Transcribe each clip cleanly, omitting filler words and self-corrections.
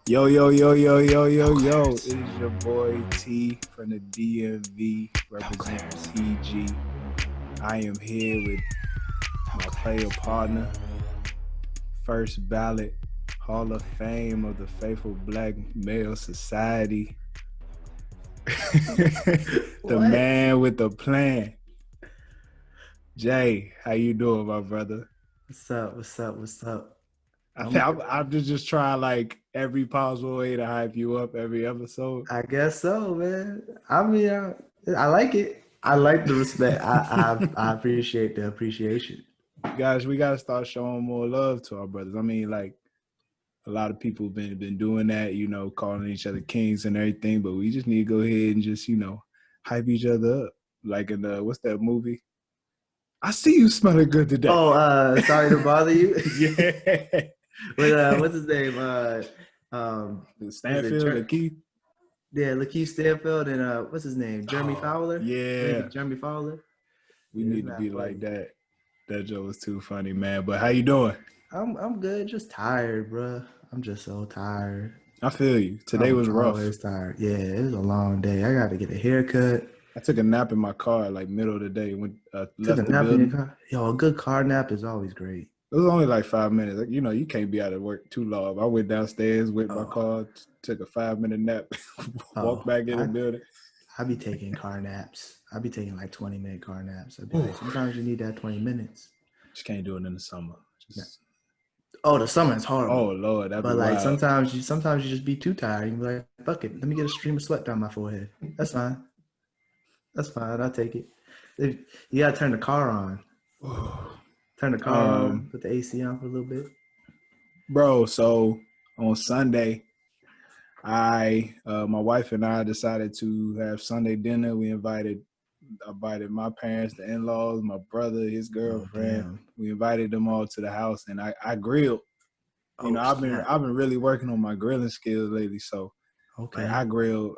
Yo, yo, yo, yo, yo, yo, yo. It is your boy T from the DMV representing PG. I am here with my player partner, first ballot Hall of Fame of the Faithful Black Male Society. The man with the plan. Jay, how you doing, my brother? What's up? What's up? What's up? I'm just trying like every possible way to hype you up every episode. I guess so, man. I like it. I like the respect. I appreciate the appreciation. Guys, we gotta start showing more love to our brothers. I mean, like a lot of people been doing that, calling each other kings and everything, but we just need to go ahead and just, hype each other up. Like in the what's that movie? I see you smelling good today. Oh, sorry to bother you. Yeah. With what's his name? Is it Stanfield, Lakeith. yeah, Lakeith Stanfield and what's his name? Jeremy Oh, Fowler. I think yeah. it's Jeremy Fowler. We Yeah, it's need to not be like funny. that. That joke was too funny, man. But how you doing? I'm good. Just tired, bro. I'm just so tired. I feel you. Today I'm was rough. always tired. Yeah, it was a long day. I got to get a haircut. I took a nap in my car like middle of the day when Took a left the nap in your building. car. Yo, a good car nap is always great. It was only like 5 minutes. Like, you can't be out of work too long. I went downstairs with my Oh, car, took a 5 minute nap, walked oh, back in the I building. I be taking car naps. I be taking like 20-minute car naps. I'd be like, sometimes you need that 20 minutes. Just can't do it in the summer. Yeah. Just Oh, the summer is oh horrible. Lord, that'd be But like wild. sometimes you just be too tired. You be like, fuck it, let me get a stream of sweat down my forehead. That's fine. That's fine. I'll take it. If, you gotta turn the car on. Turn the car on, um, put the AC on for a little bit. bro. So on Sunday, my wife and I decided to have Sunday dinner. We invited my parents, the in-laws, my brother, his Oh girlfriend. damn. We invited them all to the house, and I grilled. Oh I've been snap. I've been really working on my grilling skills lately. So like Okay. I grilled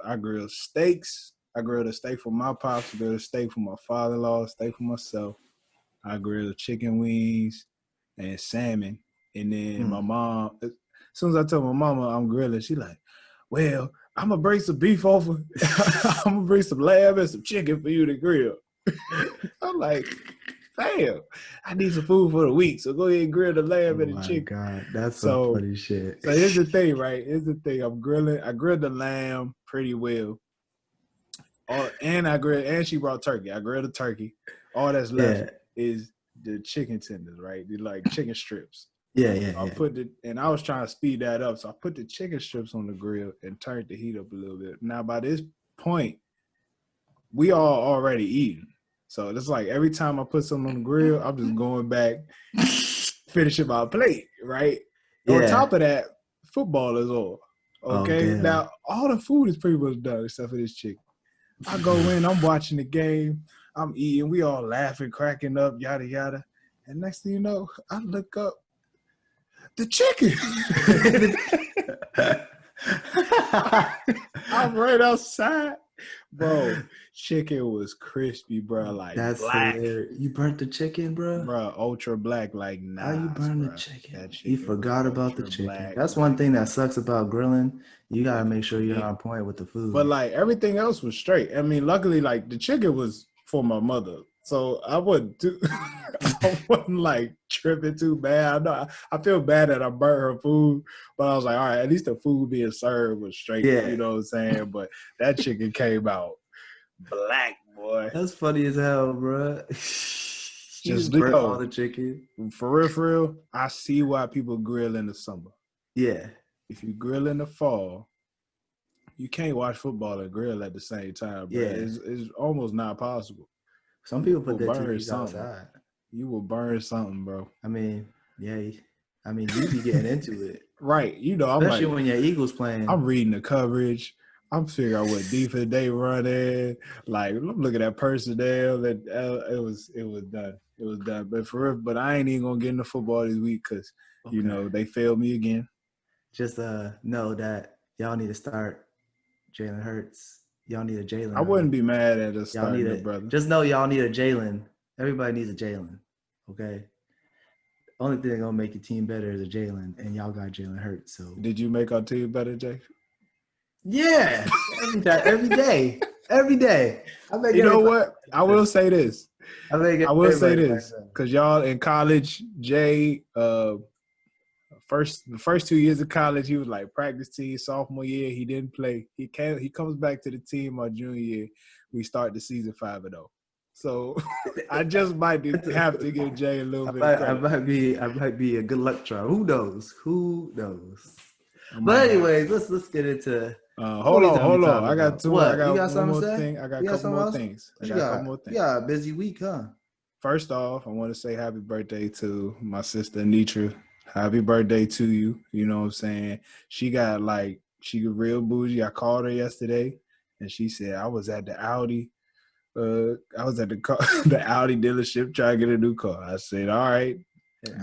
steaks. I grilled a steak for my pops, grilled a steak for my father-in-law, a steak for myself. I grilled chicken wings and salmon. And then my Mm. mom, as soon as I told my mama I'm grilling, she like, well, I'm gonna bring some beef over. I'm gonna bring some lamb and some chicken for you to grill. I'm like, damn, I need some food for the week. So go ahead and grill the Oh lamb and the my chicken. God, that's some So funny shit. so here's the thing, right? Here's the thing. I grilled the lamb pretty well. And she brought turkey. I grilled the turkey. All that's left Yeah, is the chicken tenders, right? The like chicken strips. yeah, yeah, I yeah. put it, and I was trying to speed that up. So I put the chicken strips on the grill and turned the heat up a little bit. Now by this point, we all already eating. So it's like every time I put something on the grill, I'm just going back, finishing my plate, right? On Yeah. top of that, football is on. Oh Okay. damn. Now all the food is pretty much done except for this chicken. I go in, I'm watching the game, I'm eating, we all laughing, cracking up, yada yada. And next thing you know, I look up the chicken. I'm right outside. Bro, chicken was crispy, bro, like That's black. hilarious. You burnt the chicken, bro? Bro, ultra black, like How you Nas, burn the bro. chicken? That You chicken was forgot about the ultra chicken. black, That's one like thing that sucks about grilling. You gotta like make a sure you're pig. on point with the But food. like everything else was straight. I mean, luckily, like the chicken was for my mother, so I wasn't too, I wasn't like tripping too bad. I know I feel bad that I burnt her food, but I was like, all right, at least the food being served was straight. Yeah. You know what I'm saying? But that chicken came out black, boy. That's funny as hell, bro. You Just just burnt all yo, the chicken. for real. I see why people grill in the summer. Yeah. If you grill in the fall, you can't watch football and grill at the same time, bro. Yeah. It's almost not possible. Some You people put will their burn TVs something. outside. You will burn something, bro. I mean, yeah. I mean, you be getting into it. Right. I'm Especially like, when your Eagles playing. I'm reading the coverage. I'm figuring out what defense they running. Like, I'm looking at personnel. That it was done. It was done. But for real, but I ain't even gonna get into football this week because Okay. they failed me again. Just know that y'all need to start Jalen Hurts. Y'all need a I Jalen wouldn't early. be mad at us Y'all need starting the a brother. just know y'all need a Jalen. Everybody needs a Jalen. Okay. Only thing gonna make your team better is a Jalen, and y'all got Jalen hurt. So Did you make our team better, Jay? yeah, every day. I make You know everybody. what? I will say this. I make I will say everybody this because y'all in college, Jay, the first 2 years of college, he was like practice team. Sophomore year, he didn't play. He comes back to the team our junior year. We start the season 5-0. So I just might have to give Jay a little bit of credit. I might be a good luck charm. Who knows? But anyways, let's get into. Hold on. I got two. What? I You got got one something more to say? thing. I got a You got couple something more else? things. What you got? Yeah, busy week, huh? First off, I want to say happy birthday to my sister Nitra. Happy birthday to you. You know what I'm saying? She got real bougie. I called her yesterday and she said I was at the Audi. I was at the the Audi dealership trying to get a new car. I said, all right,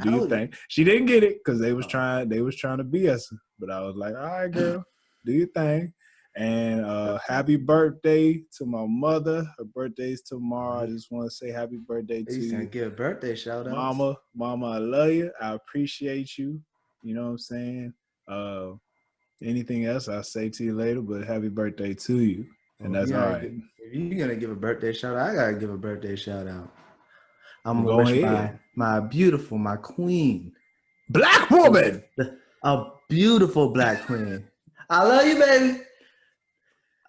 do your thing. She didn't get it because they was trying to BS her. But I was like, all right, girl, do your thing. And happy birthday to my mother. Her birthday's tomorrow. I just want to say happy birthday to you. Give birthday shout outs. Mama, I love you. I appreciate you. You know what I'm saying? Anything else I'll say to you later, but happy birthday to you. And that's all right. If you're going to give a birthday shout out, I got to give a birthday shout out. I'm going to wish my beautiful, my queen. Black woman. A beautiful black queen. I love you, baby.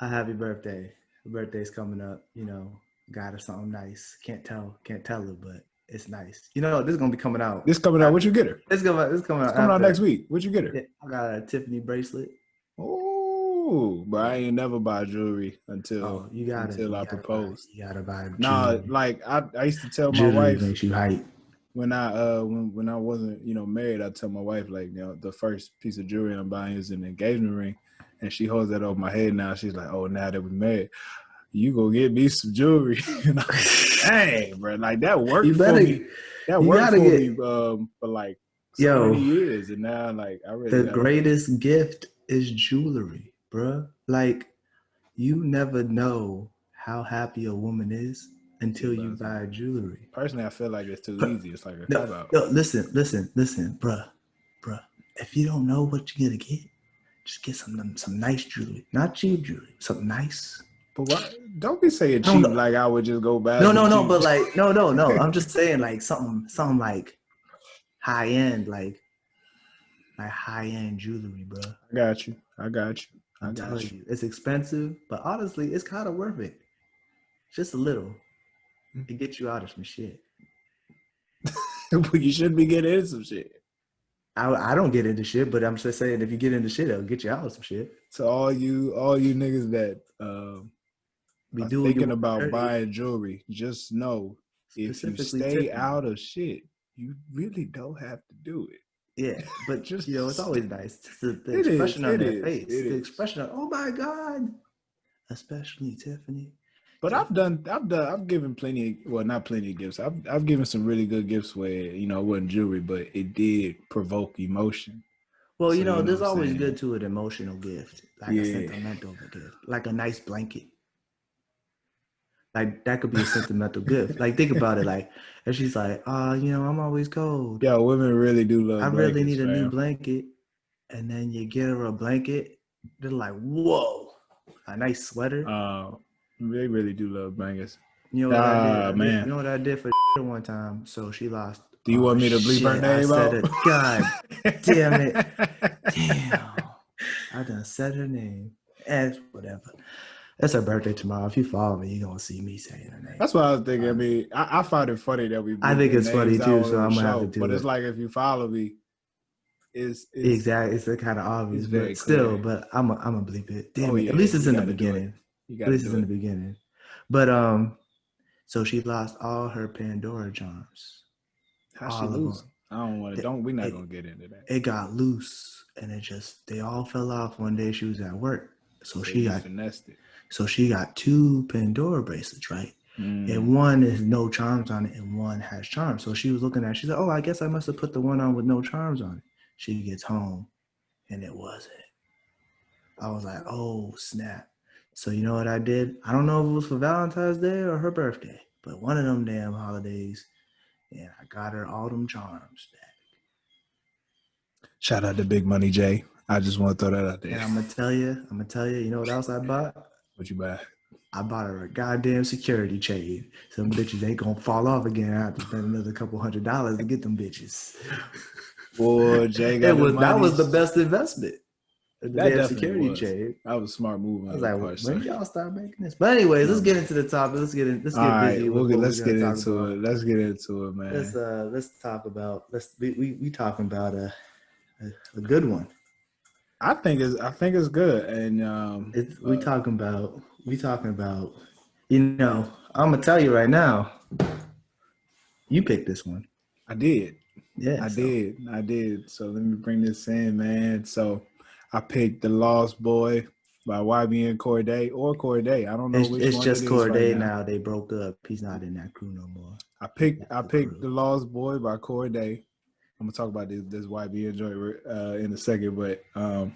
A happy birthday. Her birthday's coming up. You know, got her something nice. Can't tell her, but it's nice. You know, this is gonna be coming out. What you get her? It's coming out next week. What you get her? Yeah, I got a Tiffany bracelet. Oh, but I ain't never buy jewelry until I propose. You gotta buy jewelry. Nah, like I used to tell jewelry my wife makes you hype. When I when I wasn't married, I tell my wife like the first piece of jewelry I'm buying is an engagement ring, and she holds that over my head now. She's like, oh, now that we're married, you go get me some jewelry. And I'm like, dang, bro, like that worked for me. That worked for me for like so many years, and now like I really the greatest gift is jewelry, bro. Like you never know how happy a woman is until you buy jewelry. Personally, I feel like it's too easy. It's like a cop out. Listen, bruh. If you don't know what you're gonna get, just get some nice jewelry. Not cheap jewelry, something nice. But why? Don't be saying cheap like I would just go buy. No. But like, no. I'm just saying like something like high end, like high end jewelry, bro. I got you. I'm telling you, it's expensive, but honestly, it's kind of worth it. Just a little. It gets you out of some shit. You shouldn't be getting into some shit. I don't get into shit, but I'm just saying if you get into shit, it'll get you out of some shit. So all you niggas that are thinking about buying jewelry, just know if you stay out of shit, you really don't have to do it. Yeah, but just it's always nice. The expression on their face, the expression of oh my god, especially Tiffany. But I've given not plenty of gifts. I've given some really good gifts where it wasn't jewelry, but it did provoke emotion. Well, there's always good to an emotional gift, like a sentimental gift, like a nice blanket. Like that could be a sentimental gift. Like think about it, like and she's like, I'm always cold. Yeah, women really do love. I really need a new blanket, and then you get her a blanket. They're like, whoa, a nice sweater. They really do love blankets. You know what I did? Man. You know what I did for one time? So she lost. Do you want me to bleep her name out? God damn it. Damn. I done said her name. And whatever. It's her birthday tomorrow. If you follow me, you're going to see me saying her name. That's what I was thinking. I mean, I find it funny that we I think it's funny too, so I'm going to have to do it. But it's like if you follow me, it's exactly. It's kind of obvious, but still, but I'm going to bleep it. Damn it. At least it's in the beginning. At least it's in the beginning. But so she lost all her Pandora charms. How she lose? I don't want to. We're not gonna get into that. It got loose, and they all fell off one day. She was at work, so she got finessed it. So she got 2 Pandora bracelets, right? And one is no charms on it, and one has charms. So she was looking at it. She's like, "Oh, I guess I must have put the one on with no charms on it." She gets home, and it wasn't. I was like, "Oh snap!" So you know what I did? I don't know if it was for Valentine's Day or her birthday, but one of them damn holidays, and I got her all them charms back. Shout out to Big Money J. I just want to throw that out there. And I'm gonna tell you, you know what else I bought? What you buy? I bought her a goddamn security chain. Some bitches ain't gonna fall off again. I have to spend another couple $100 to get them bitches. Boy, Jay got the money. That was the best investment. The That damn definitely security was. chain. That was a smart move. I was like, when did y'all start making this? But anyways, let's get into the topic. Let's get busy with what let's we're get gonna talk into about. it. Let's get into it, man. Let's talk about we talking about a good one. I think it's good, and we talking about you know, I'm gonna tell you right now, you picked this one. I did. Yeah, I did. So let me bring this in, man. So I picked The Lost Boy by YBN Cordae or Cordae. I don't know which it's one just it is Cordae right now. They broke up. He's not in that crew no more. I picked The Lost Boy by Cordae. I'm gonna talk about this YBN joint in a second, but I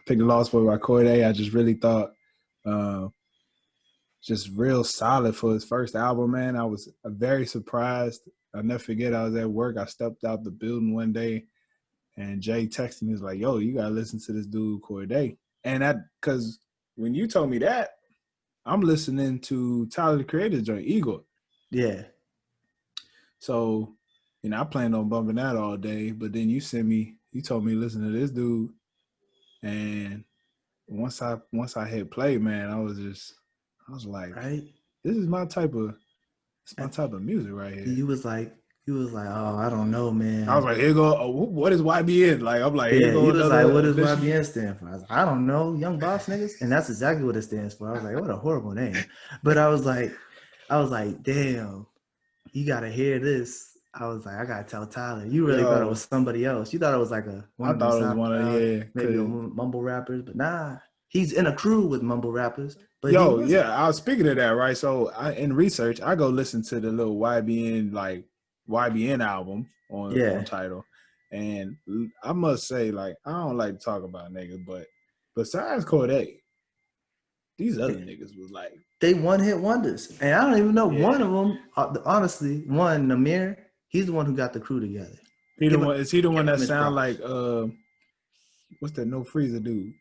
picked The Lost Boy by Cordae. I just really thought just real solid for his first album, man. I was very surprised. I'll never forget, I was at work. I stepped out the building one day, and Jay texted me. He was like, yo, you got to listen to this dude, Cordae. And because when you told me that, I'm listening to Tyler, the Creator's joint, Igor. Yeah. So, I planned on bumping that all day, but then you told me listen to this dude. And once I hit play, man, I was like, right? This is my type of music right here. He was like, oh, I don't know, man. I was like, here go, what is YBN? Like, I'm like, here yeah, go he was like, what does edition? YBN stand for? I was like, I don't know, Young Boss Niggas. And that's exactly what it stands for. I was like, what a horrible name. But I was like, damn, you gotta hear this. I was like, I gotta tell Tyler. You really thought it was somebody else. You thought it was like maybe a mumble rappers, but nah. He's in a crew with mumble rappers. But I was speaking of that, right? So in research, I go listen to the little YBN album on Tidal. And I must say, like, I don't like to talk about niggas, but besides Cordae, these other niggas was like, they one-hit wonders. And I don't even know one of them, honestly, Namir, he's the one who got the crew together. Is he the one that sound like what's that No Freezer dude?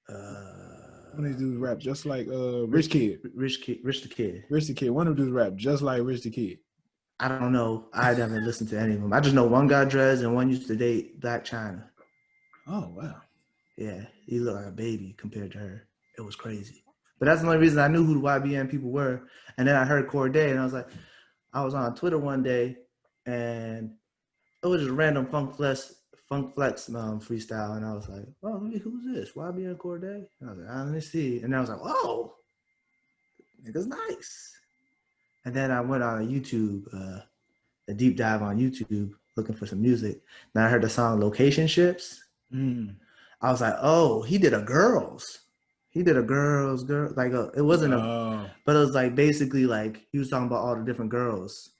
One of these dudes rap just like Rich the Kid. One of them dudes rap just like Rich the Kid. I don't know. I haven't listened to any of them. I just know one got dreads and one used to date Black China. Oh wow. Yeah, he looked like a baby compared to her. It was crazy. But that's the only reason I knew who the YBN people were. And then I heard Cordae, and I was on Twitter one day, and it was just random Funk Flex freestyle, and I was like, oh, who's this? YBN Cordae? And I was like, let me see. And I was like, oh, nigga's nice. And then I went on YouTube, a deep dive on YouTube, looking for some music. And I heard the song Location Ships. I was like, oh, he did a girls. Like it wasn't but it was like basically like he was talking about all the different girls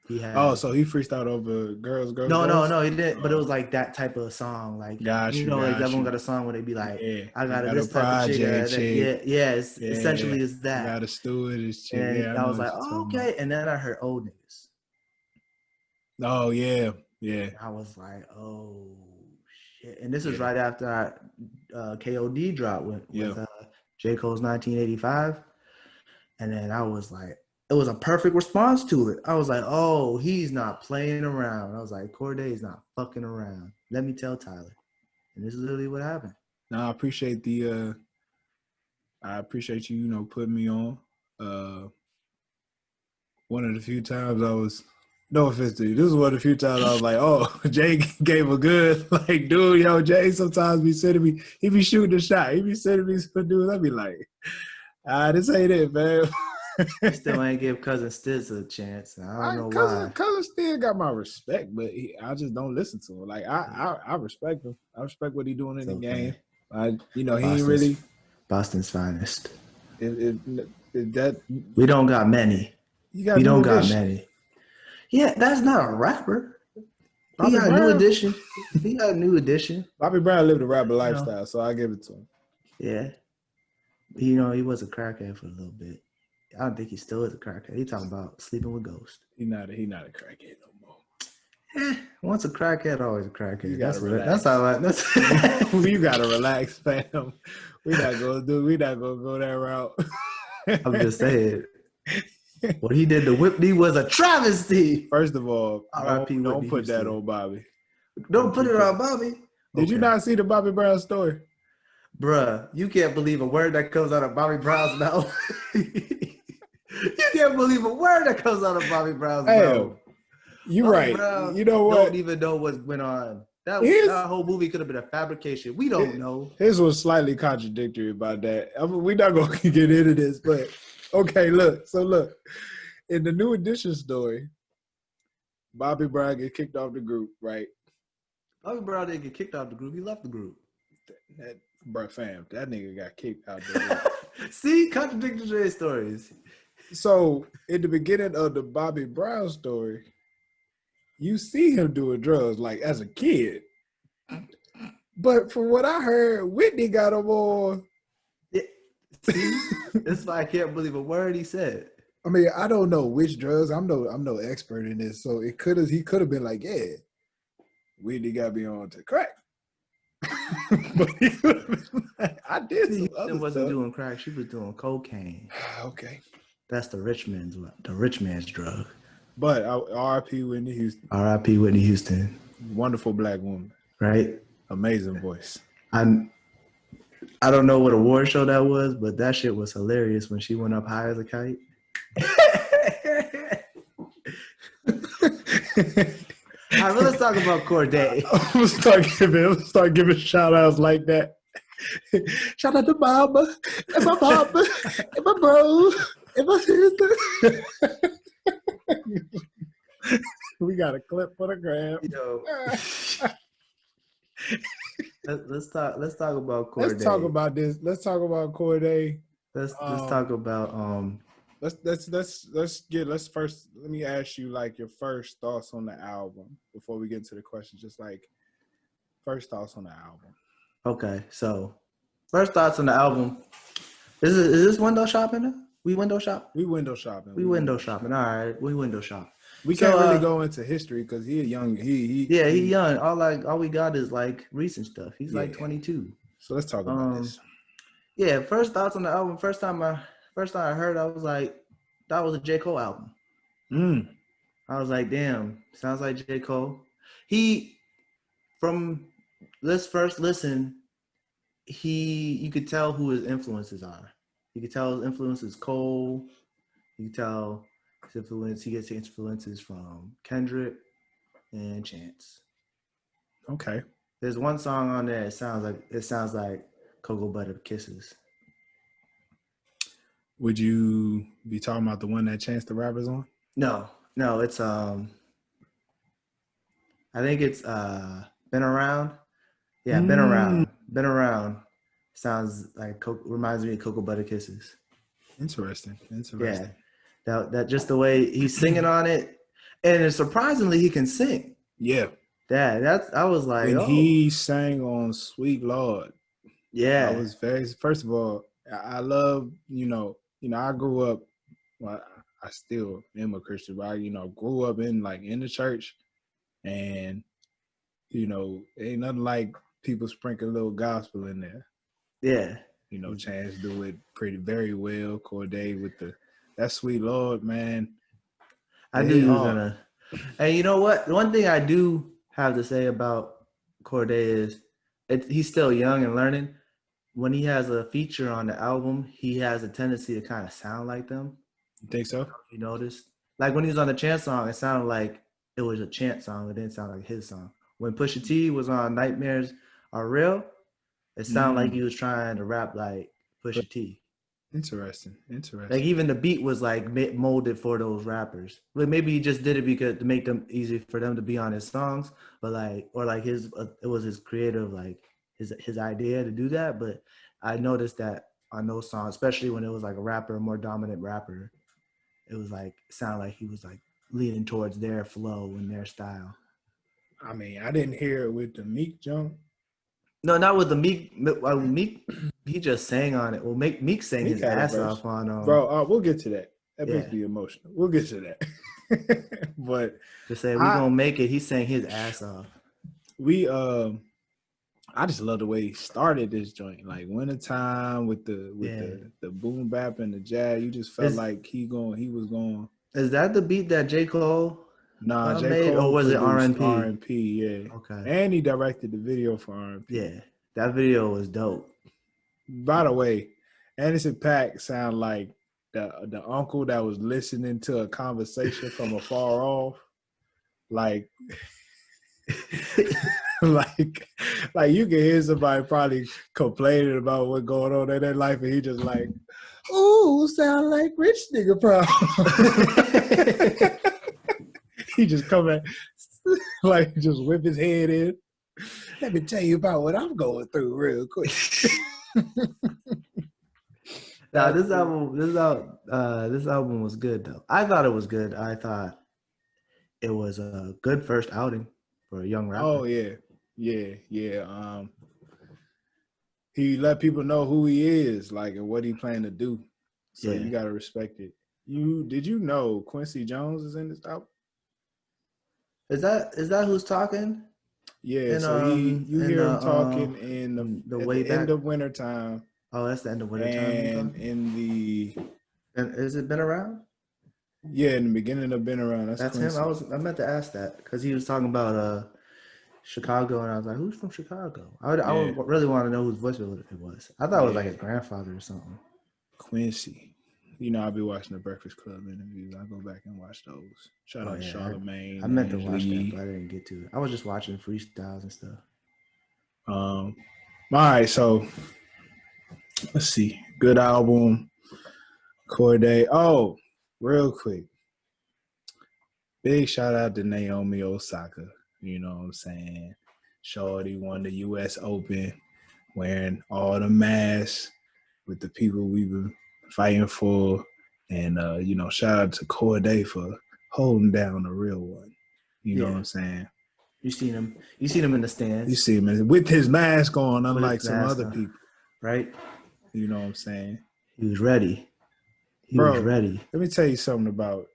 he had. Oh, so he freestyled over girls. No, he didn't. But it was like that type of song, like like everyone got a song where they be like, I got this type of chick. Essentially it's that. Got a stewardess chick. And I was like, oh, okay. And then I heard Old Niggas. Oh yeah. I was like, oh shit. And this is right after KOD dropped with J. Cole's 1985. And then I was like, it was a perfect response to it. I was like, oh, he's not playing around. I was like, Cordae's not fucking around. Let me tell Tyler. And this is literally what happened. No, I appreciate you, putting me on. One of the few times I was, no offense to you, this is one of the few times I was like, oh, Jay gave a good, like, dude, Jay sometimes be sending me, he be shooting a shot. He be sending me some dudes. I be like, this ain't it, man. He still ain't give Cousin Stiz a chance. I don't know why. Cousin still got my respect, but I just don't listen to him. Like, I respect him. I respect what he doing in the game. He ain't really Boston's finest. That we don't got many. We don't got many. Yeah, that's not a rapper. He got a new edition. Bobby Brown lived a rapper lifestyle, so I give it to him. Yeah. He was a crackhead for a little bit. I don't think he still is a crackhead. He talking about sleeping with ghosts. He not a crackhead no more. Once a crackhead, always a You crackhead. gotta That's relax. how I. That's You gotta relax, fam. We not gonna go that route. I'm just saying. What he did to Whitney was a travesty. First of all, R.I.P. don't Whitney put that Houston. on Bobby. Don't put it on Bobby. Did you not see the Bobby Brown story? Bruh, you can't believe a word that comes out of Bobby Brown's mouth. You can't believe a word that comes out of Bobby Brown's mouth. You Bobby right. Brown You know what? Don't even know what went on. That whole movie could have been a fabrication. We don't know. His was slightly contradictory about that. I mean, we're not going to get into this, but okay, look. So look, in the New Edition story, Bobby Brown get kicked off the group, right? Bobby Brown didn't get kicked off the group. He left the group. Bruh, fam, that nigga got kicked out the group. See, contradictory stories. So in the beginning of the Bobby Brown story, you see him doing drugs like as a kid. But from what I heard, Whitney got him on. Yeah. See, that's why I can't believe a word he said. I mean, I don't know which drugs. I'm no expert in this, so he could have been like, yeah, Whitney got me on to crack. But he could have been like, I did. She wasn't doing crack. She was doing cocaine. Okay, that's the rich man's drug. But R.I.P. Whitney Houston. R.I.P. Whitney Houston. Wonderful black woman. Right? Amazing voice. I don't know what award show that was, but that shit was hilarious when she went up high as a kite. All right, let's talk about Cordae. I'm gonna start giving shout outs like that. Shout out to Mama, and my Papa, and my bro, and my sister. We got a clip for the gram. Yo. Let's talk about Cordae. Let's talk about this. Let's talk about Cordae. Let's talk about let's first let me ask you like your first thoughts on the album before we get into the question. Just like first thoughts on the album. Okay, so first thoughts on the album. Is this window shopping? We window shop? We window shopping. We window shopping. All right, we window shop. We can't really go into history because he's young. He young. All we got is like recent stuff. He's like 22. So let's talk about this. Yeah, first thoughts on the album. First time I heard, I was like, that was a J. Cole album. I was like, damn, sounds like J. Cole. Let's first listen. You could tell who his influences are. You could tell his influences Cole. You could tell his influence. He gets influences from Kendrick and Chance. Okay. There's one song on there. It sounds like Cocoa Butter Kisses. Would you be talking about the one that Chance the Rapper's on? No, it's I think it's Been Around. Yeah, Been Around. Sounds like reminds me of Cocoa Butter Kisses. Interesting. Yeah, that just the way he's singing on it, and surprisingly he can sing. Yeah. I was like, when he sang on Sweet Lord. Yeah, I was first of all, I love, I grew up, well, I still am a Christian, but I, grew up in the church, and, ain't nothing like people sprinkle a little gospel in there. Yeah. Chance do it very well. Cordae with that Sweet Lord, man. I knew he was gonna. And you know what? One thing I do have to say about Cordae is he's still young and learning. When he has a feature on the album, he has a tendency to kind of sound like them. You think so? You noticed? Like when he was on the Chance song, it sounded like it was a Chance song. It didn't sound like his song. When Pusha T was on Nightmares Are Real, it sounded like he was trying to rap like Pusha T. Interesting. Like even the beat was like molded for those rappers. Like maybe he just did it because to make them easy for them to be on his songs, but it was his creative his idea to do that. But I noticed that on those songs, especially when it was like a more dominant rapper, it was like sound like he was like leaning towards their flow and their style. I mean, I didn't hear it with the Meek jump. No, not with the Meek. Meek, he just sang on it. Well, Meek sang his ass off on. Bro, we'll get to that. That makes me emotional. We'll get to that. But Just say we gonna make it. He sang his ass off. I just love the way he started this joint. Like wintertime with the boom bap and the jazz. You just felt like he was going. Is that the beat that J. Cole J. made, Cole or was it produced R&P? R&P, yeah. Okay. And he directed the video for R&P. Yeah, that video was dope. By the way, Anderson .Paak sound like the uncle that was listening to a conversation from afar off. Like like you can hear somebody probably complaining about what's going on in their life, and he just like, ooh, sound like rich nigga problem. He just come in, like just whip his head in. Let me tell you about what I'm going through real quick. Now this album was good though. I thought it was good. I thought it was a good first outing for a young rapper. Oh yeah. He let people know who he is, like, and what he plan to do. So you gotta respect it. Did you know Quincy Jones is in this album? Is that who's talking? Yeah, so you hear him talking in the end of wintertime. Oh, that's the end of wintertime. And has it been around? Yeah, in the beginning of Been Around. That's him. I meant to ask that because he was talking about Chicago, and I was like, who's from Chicago? I really want to know whose voice it was. I thought it was like his grandfather or something. Quincy. I'll be watching the Breakfast Club interviews. I'll go back and watch those. Shout out to Charlamagne. I meant to watch that, but I didn't get to it. I was just watching freestyles and stuff. All right, so let's see. Good album. Cordae. Oh, real quick. Big shout out to Naomi Osaka. You know what I'm saying? Shorty won the U.S. Open wearing all the masks with the people we've been fighting for. And, shout out to Cordae for holding down the real one. You know what I'm saying? You seen him in the stands. You see him with his mask on, unlike some other people. Right? You know what I'm saying? He was ready. He Bro, was ready. Let me tell you something about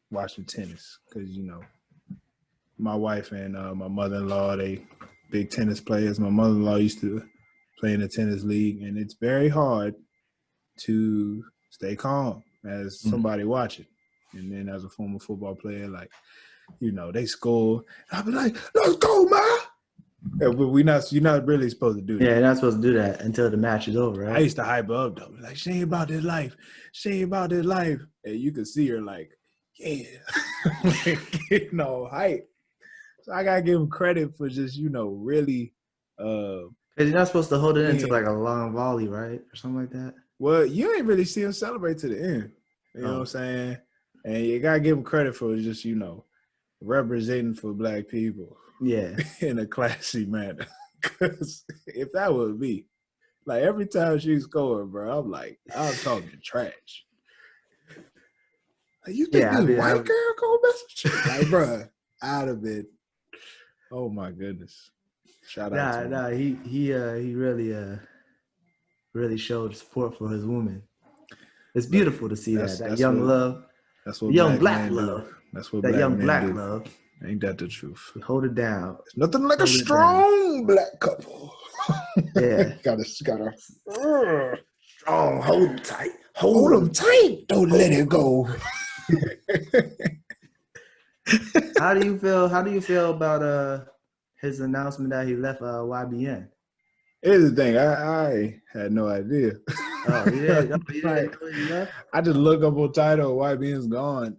watching tennis. Because, my wife and my mother-in-law, they big tennis players. My mother-in-law used to play in the tennis league. And it's very hard to stay calm as somebody watching. And then as a former football player, like, they score. I'll be like, let's go, man. Yeah, but you're not really supposed to do that. Yeah, you're not supposed to do that until the match is over, right? I used to hype her up, though. Like, she ain't about this life. She ain't about this life. And you could see her like, yeah. Hype. So I got to give him credit for just, really. Because you're not supposed to hold it into like a long volley, right? Or something like that. Well, you ain't really see him celebrate to the end. You know what I'm saying? And you got to give him credit for just, representing for black people. Yeah. In a classy manner. Because if that was me, like every time she scored, bro, I'm talking trash. Like, you think this white girl gonna mess with you? Like, bro, I'd have been. Oh my goodness. Shout out to him. He really showed support for his woman. It's beautiful to see that young love. That's what young black love. That's what that black young men do. Love. Ain't that the truth? Hold it down. It's nothing like a strong black couple. Yeah. gotta strong. Hold them tight. Hold them tight. Don't let it go. How do you feel about his announcement that he left YBN? Here's the thing. I had no idea. Oh, yeah. I just look up on title. YBN's gone.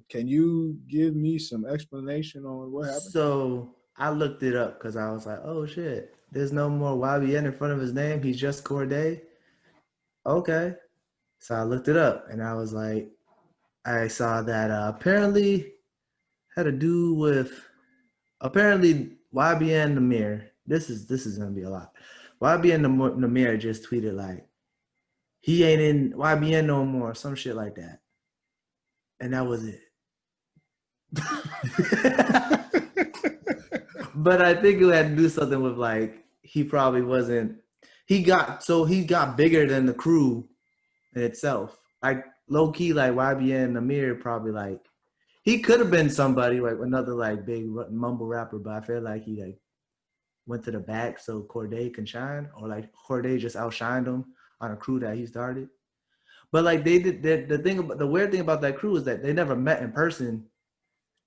Can you give me some explanation on what happened? So I looked it up because I was like, oh shit, there's no more YBN in front of his name. He's just Cordae. Okay. So I looked it up and I was like, I saw that apparently had to do with YBN Namir. This is gonna be a lot. YBN Namir just tweeted like, he ain't in YBN no more, some shit like that. And that was it. But I think it had to do something with like, he got bigger than the crew in itself. Like low key, like YBN Namir probably like, he could have been somebody like another like big mumble rapper, but I feel like he like went to the back so Cordae can shine, or like Cordae just outshined him on a crew that he started. But like they did the thing about the weird thing about that crew is that they never met in person.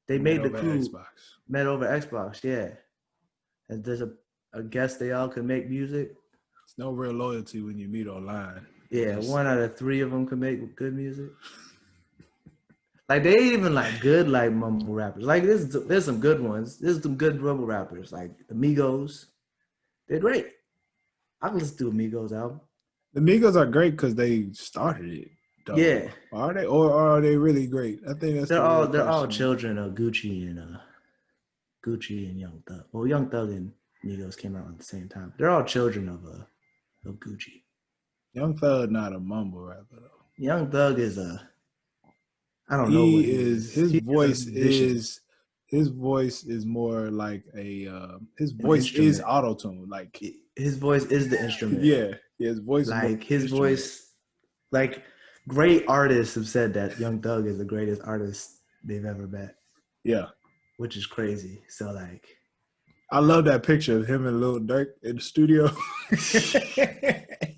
They made the crew Xbox. met over Xbox, yeah. And there's a guess they all could make music. It's no real loyalty when you meet online. Yeah, 1 out of 3 of them could make good music. Like they ain't even like good like mumble rappers. Like there's some good ones. There's some good mumble rappers like the Migos. They're great. I can listen to a Migos album. The Migos are great because they started it. Though. Yeah. Are they, or are they really great? I think that's they're all children of Gucci and Young Thug. Well, Young Thug and Migos came out at the same time. They're all children of Gucci. Young Thug not a mumble rapper though. Young Thug is I don't know what he is. His voice is more like his voice is auto-tune. Like his voice is the instrument. Yeah, his voice. Like his voice, like great artists have said that Young Thug is the greatest artist they've ever met. Yeah, which is crazy. So like, I love that picture of him and Lil Durk in the studio,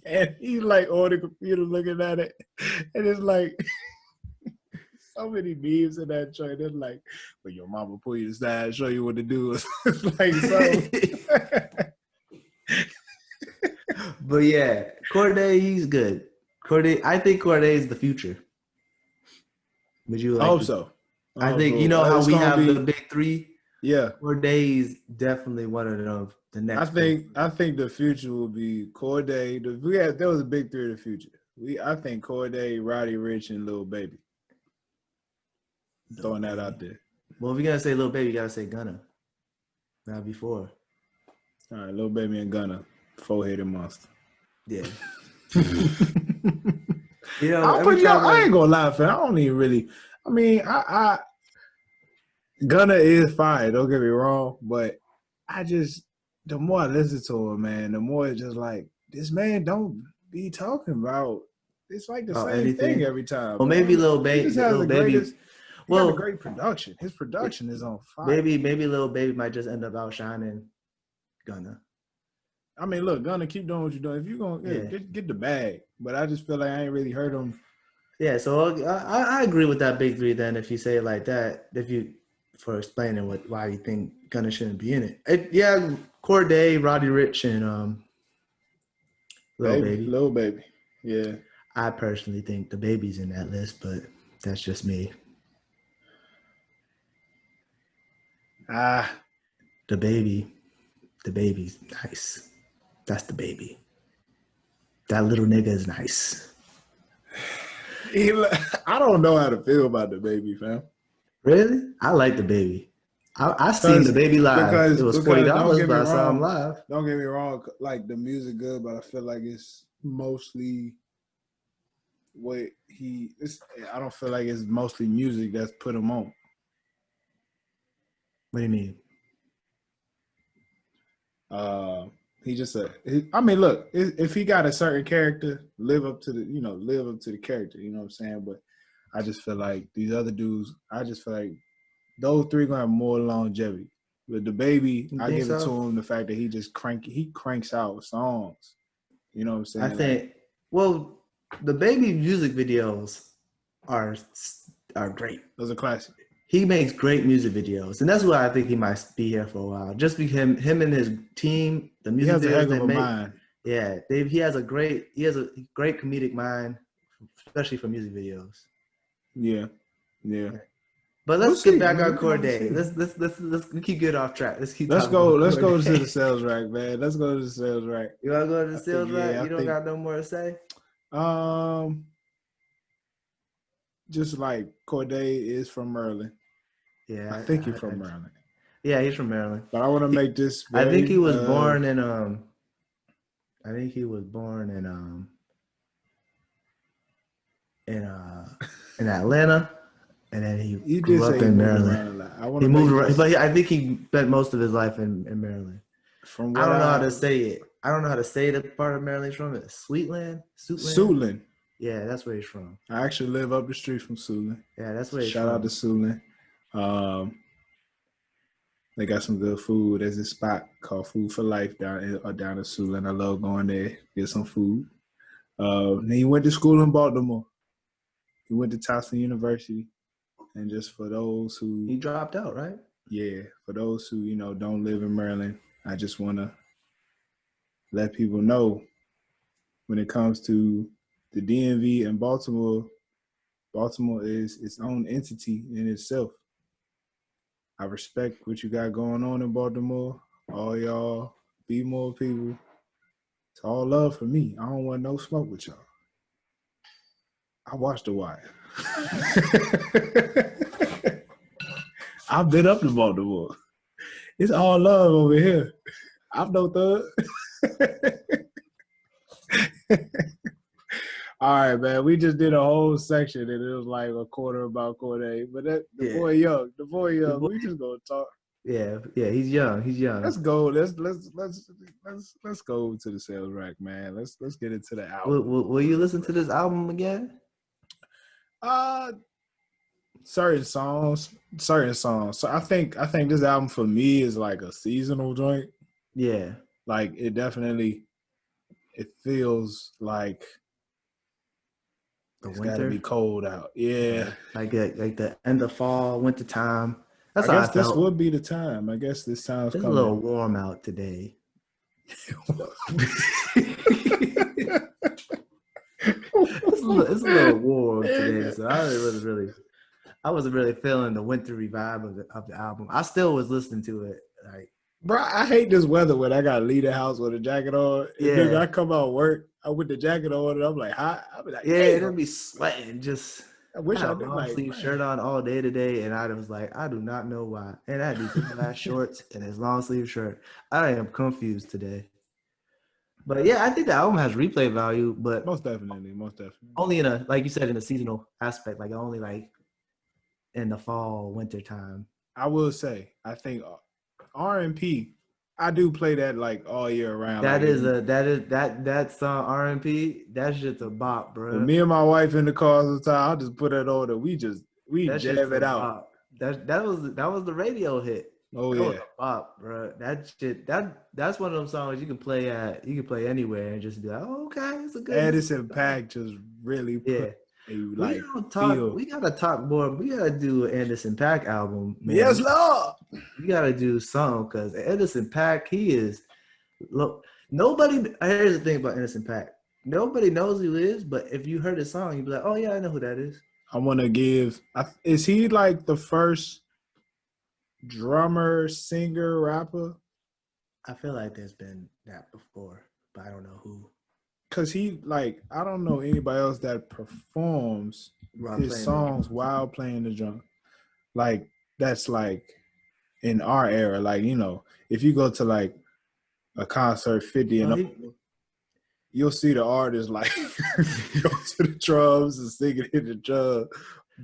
and he's like on the computer looking at it, and it's like. So many memes in that joint. It's like, when your mama pull you aside, show you what to do. It's like so. But yeah, Cordae, he's good. I think Cordae is the future. Would you? I hope so. I think you know how we have the big 3. Yeah, Cordae is definitely one of them. The next. I think the future will be Cordae. There was a big 3 of the future. I think Cordae, Roddy Ricch, and Lil Baby. Throwing that out there. Well, if you're gonna say Lil Baby, you gotta say Gunna. Not before. All right, Lil Baby and Gunna, 4-headed monster. Yeah. I ain't gonna lie, fam. I don't even really. I mean, I Gunna is fine. Don't get me wrong, but the more I listen to him, man, the more it's just like this man don't be talking about. It's like the same thing every time. Well, maybe Lil Baby. He got a great production. His production is on fire. Maybe Lil Baby might just end up outshining Gunna. I mean, look, Gunna, keep doing what you're doing. If you're gonna get the bag, but I just feel like I ain't really heard him. Yeah, so I agree with that big 3. Then, if you say it like that, for explaining why you think Gunna shouldn't be in it. Yeah, Cordae, Roddy Ricch, and Lil Baby. Yeah. I personally think the Baby's in that list, but that's just me. The Baby's nice. That's the Baby. That little nigga is nice. I don't know how to feel about the Baby, fam. Really? I like the Baby. I seen the Baby live. It was $40, but I saw him live. Don't get me wrong. Like the music good, but I feel like it's mostly I don't feel like it's mostly music that's put him on. What do you mean? I mean, look, if he got a certain character, live up to the character, you know what I'm saying? But I just feel like these other dudes, those 3 gonna have more longevity. With the Baby, I give it to him the fact that he cranks out songs. You know what I'm saying? I think, the Baby music videos are great. Those are classic. He makes great music videos, and that's why I think he might be here for a while. Just because him and his team, the music videos they make, mind. Yeah, he has a great comedic mind, especially for music videos. Yeah. But let's get back on Cordae. Let's keep getting off track. Let's go to the sales rack, man. Let's go to the sales rack. You wanna go to the sales rack? You don't got no more to say? Just like Cordae is from Maryland. Yeah, I think he's from Maryland. Yeah, he's from Maryland. But I want to make this. I think he was born in in Atlanta, and then he grew up in Maryland. He moved around, but I think he spent most of his life in Maryland. I don't know how to say it. I don't know how to say the part of Maryland he's from. It's Suitland. Yeah, that's where he's from. I actually live up the street from Suitland. Yeah, that's where he's from. Shout out to Suitland. They got some good food. There's a spot called Food for Life down in Siouxland. I love going there, get some food. Then he went to school in Baltimore. He went to Towson University. And just for those who... He dropped out, right? Yeah, for those who, don't live in Maryland, I just want to let people know when it comes to the DMV and Baltimore, Baltimore is its own entity in itself. I respect what you got going on in Baltimore. All y'all, be more people. It's all love for me. I don't want no smoke with y'all. I watched The Wire. I've been up to Baltimore. It's all love over here. I'm no thug. All right, man. We just did a whole section and it was like a quarter about Cordae. But the boy young. We just gonna talk. Yeah, he's young. Let's go. Let's go to the sales rack, man. Let's get into the album. Will you listen to this album again? Certain songs. So I think this album for me is like a seasonal joint. Yeah. Like it feels like it's gotta be cold out. Yeah. Like the end of fall, winter time. That's I guess this would be the time. I guess this time's coming. It's a little warm out today. It's a little warm today, so I wasn't really feeling the wintry vibe of the album. I still was listening to it. Like, bro, I hate this weather when I gotta leave the house with a jacket on. Yeah. And then I come out of work, I with the jacket on, and I'm like, hot. I'll be like, yeah, it'll be sweating. Just I wish I had a long sleeve shirt on all day today, and I was like, I do not know why. And I had these black shorts and his long sleeve shirt. I am confused today. But yeah, I think the album has replay value, but most definitely. Only in a, like you said, in a seasonal aspect, like only like in the fall, winter time. I will say, I think R&P, I do play that like all year round. That song R&P, that shit's a bop, bro. When me and my wife in the car all the time, I'll just put it on and we jam it out. Bop. That was the radio hit. Oh that yeah, was a bop, bro. That shit. That's one of them songs you can play anywhere and just be like, oh, okay, it's a good. Edison Paak just really put we gotta talk more. We gotta do an Anderson .Paak album, man. Yes, Lord. We gotta do some because Anderson .Paak, he is. Look, nobody. Here's the thing about Anderson .Paak. Nobody knows who he is, but if you heard his song, you'd be like, oh yeah, I know who that is. I want to give. Is he like the first drummer, singer, rapper? I feel like there's been that before, but I don't know who. Cause he I don't know anybody else that performs his songs while playing the drum. Like that's like in our era. Like, if you go to like a concert 50 and you'll see the artist like go to the drums and singing in the drum.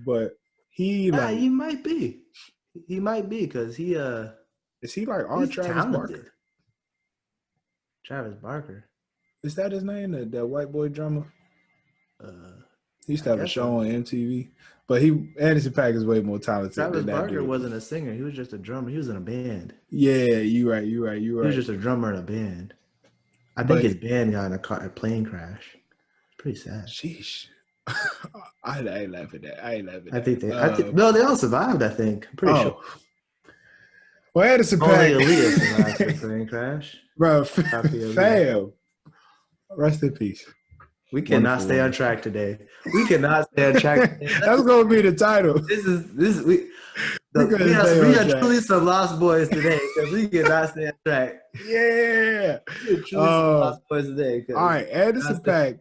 But he might be. He might be because he is he like our Travis talented. Barker? Travis Barker. Is that his name? That white boy drummer? He used to have a show on MTV. But Anderson .Paak is way more talented Travis than that Barker dude. Wasn't a singer. He was just a drummer. He was in a band. Yeah, you're right. He was just a drummer in a band. I think his band got in a plane crash. Pretty sad. Sheesh. I ain't laughing at that. I think they all survived, I think. I'm pretty sure. Well, Anderson .Paak. Only Aaliyah survived the plane crash. Bro, fam. Rest in peace. We cannot stay on track today. We cannot stay on track today. That's gonna be the title. We are truly some lost boys today because we cannot stay on track. Yeah. We are truly some lost boys today. All right, Anderson .Paak.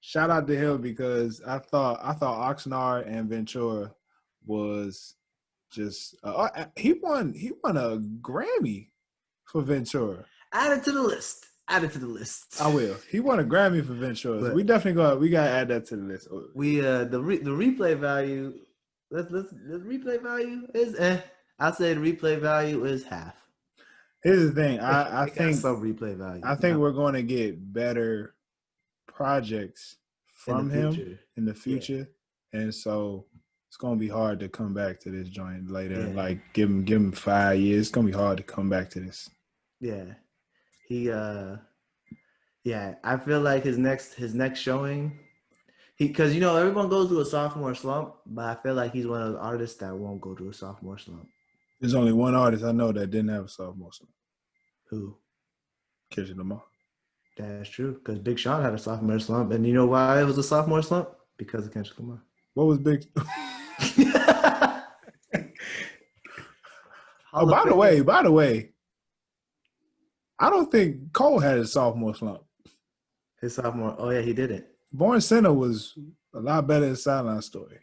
Shout out to him because I thought Oxnard and Ventura was just he won a Grammy for Ventura. Add it to the list. I will. He won a Grammy for Ventura. So we definitely gotta add that to the list. We the replay value. The replay value is I'd say the replay value is half. Here's the thing. I think some replay value. I think we're going to get better projects from him in the Yeah. future, and so it's gonna be hard to come back to this joint later. Yeah. Like give him 5 years. It's gonna be hard to come back to this. Yeah. He yeah, I feel like his next showing, because everyone goes through a sophomore slump, but I feel like he's one of those artists that won't go through a sophomore slump. There's only one artist I know that didn't have a sophomore slump. Who? Kendrick Lamar. That's true, because Big Sean had a sophomore slump, and you know why it was a sophomore slump? Because of Kendrick Lamar. What was Big? Oh, by the way, I don't think Cole had a sophomore slump. His sophomore, oh yeah, he didn't. Born Sinner was a lot better than Sideline Story.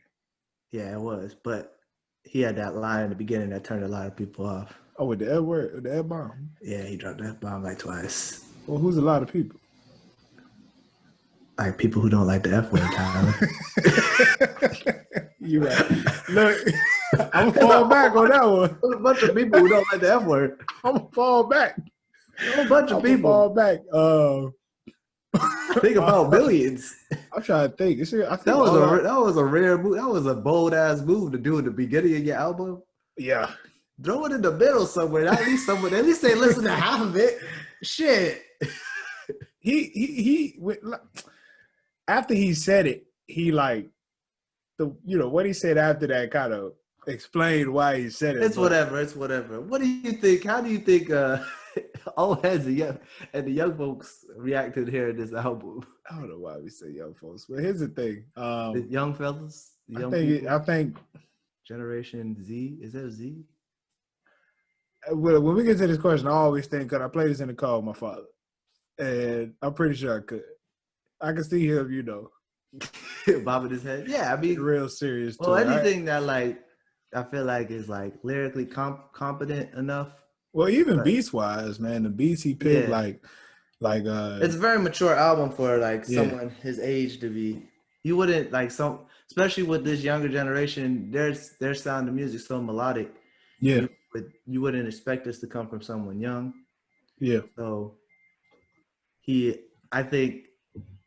Yeah, it was, but he had that line in the beginning that turned a lot of people off. Oh, with the F word, with the F bomb. Yeah, he dropped the F bomb like twice. Well, who's a lot of people? Like people who don't like the F word, Tyler. You're right. Look, I'm gonna fall back on that one. There's a bunch of people who don't like the F word. I'm gonna fall back. There's a bunch of people. Fall back. Think about billions. I'm trying to think. That was a rare move. That was a bold ass move to do at the beginning of your album. Yeah. Throw it in the middle somewhere. At least they listen to half of it. Shit. He after he said it, he like what he said after that kind of explained why he said it. It's whatever. What do you think? How do you think old heads and the young folks reacted to hearing this album? I don't know why we say young folks, but here's the thing. The young fellas, I think Generation Z, is that Z? When we get to this question, I always think, because I played this in the car with my father, and I'm pretty sure I could. I can see him, bobbing his head. Yeah, I mean, real serious. Well, anything that I feel like is like lyrically competent enough. Well, even beats wise, man, the beats he picked, it's a very mature album for like someone his age to be. You wouldn't especially with this younger generation, their sound of music so melodic. Yeah. You wouldn't expect this to come from someone young. Yeah. So I think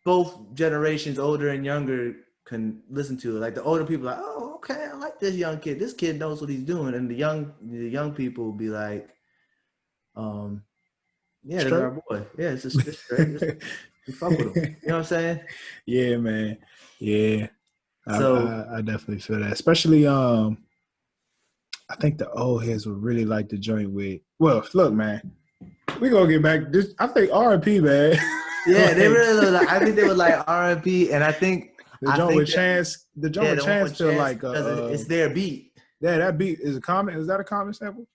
both generations, older and younger, can listen to it. Like the older people are like, oh, okay, I like this young kid. This kid knows what he's doing. And the young people will be like, yeah, that's our boy. Yeah, it's just straight. We fuck with him. You know what I'm saying? Yeah, man. Yeah. So I definitely feel that. Especially I think the old heads would really like the joint with. Well, look, man, we gonna get back. I think R&P, man. Yeah, they really like. I think they would like R&P, and I think the joint with Chance. The joint with Chance feel like it's their beat. Yeah, that beat is a comment. Is that a comment sample?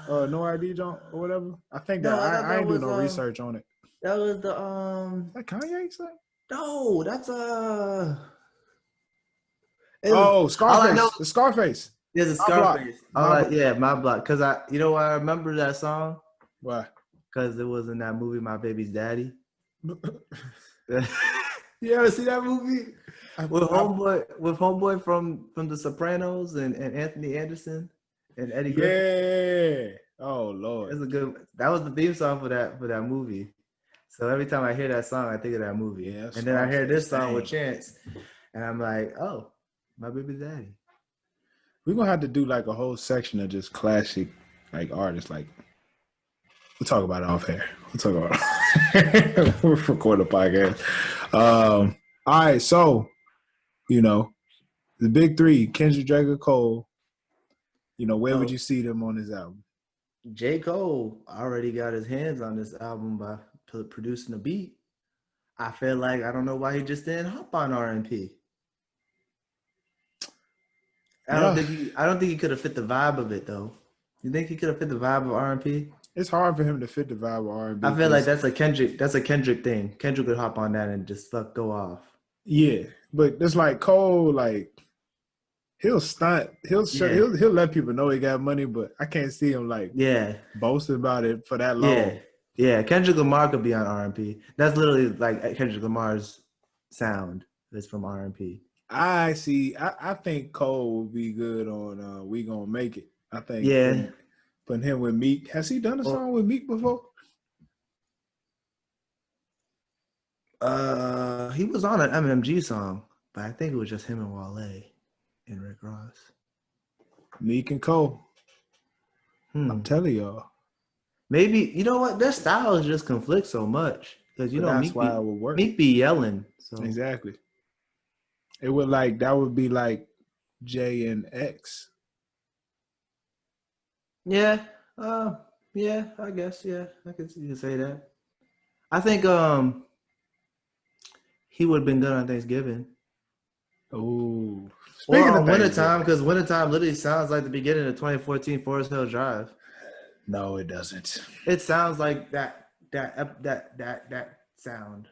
No ID joint or whatever. I think that I ain't do no research on it. That was the That Kanye say? No, that's Scarface. The Scarface. There's a Scarface. My Block. Cause I remember that song. Why? Cause it was in that movie, My Baby's Daddy. You ever see that movie? With homeboy from The Sopranos and Anthony Anderson and Eddie Griffin. Yeah. Oh Lord. That was the theme song for that movie. So every time I hear that song, I think of that movie. Yeah, and then I hear this song with Chance, and I'm like, oh, My Baby's Daddy. We're gonna have to do like a whole section of just classic like artists. Like we'll talk about it off air. We'll talk about it. We'll record a podcast. All right, so the big three, Kendrick, Drake, or Cole. Where would you see them on this album? J. Cole already got his hands on this album by producing a beat. I feel like I don't know why he just didn't hop on R&P. I don't think he could have fit the vibe of it though. You think he could have fit the vibe of R&P? It's hard for him to fit the vibe of R&B. I feel like that's a Kendrick thing. Kendrick could hop on that and just go off. Yeah, but it's like Cole, like he'll stunt. He'll let people know he got money, but I can't see him boasting about it for that long. Yeah. Kendrick Lamar could be on R&P. That's literally like Kendrick Lamar's sound is from R&P. I see. I think Cole will be good on We Gonna Make It. I think. Yeah. Putting him with Meek. Has he done a song with Meek before? He was on an MMG song, but I think it was just him and Wale and Rick Ross. Meek and Cole. I'm telling y'all. Maybe you know what? Their styles just conflict so much because But that's why it would work. Meek be yelling. So exactly. It would that would be like J and X. Yeah. Yeah, I guess. Yeah, I could you could say that. I think he would have been good on Thanksgiving. Oh, Or on wintertime, because wintertime literally sounds like the beginning of 2014 Forest Hill Drive. No, it doesn't. It sounds like that sound.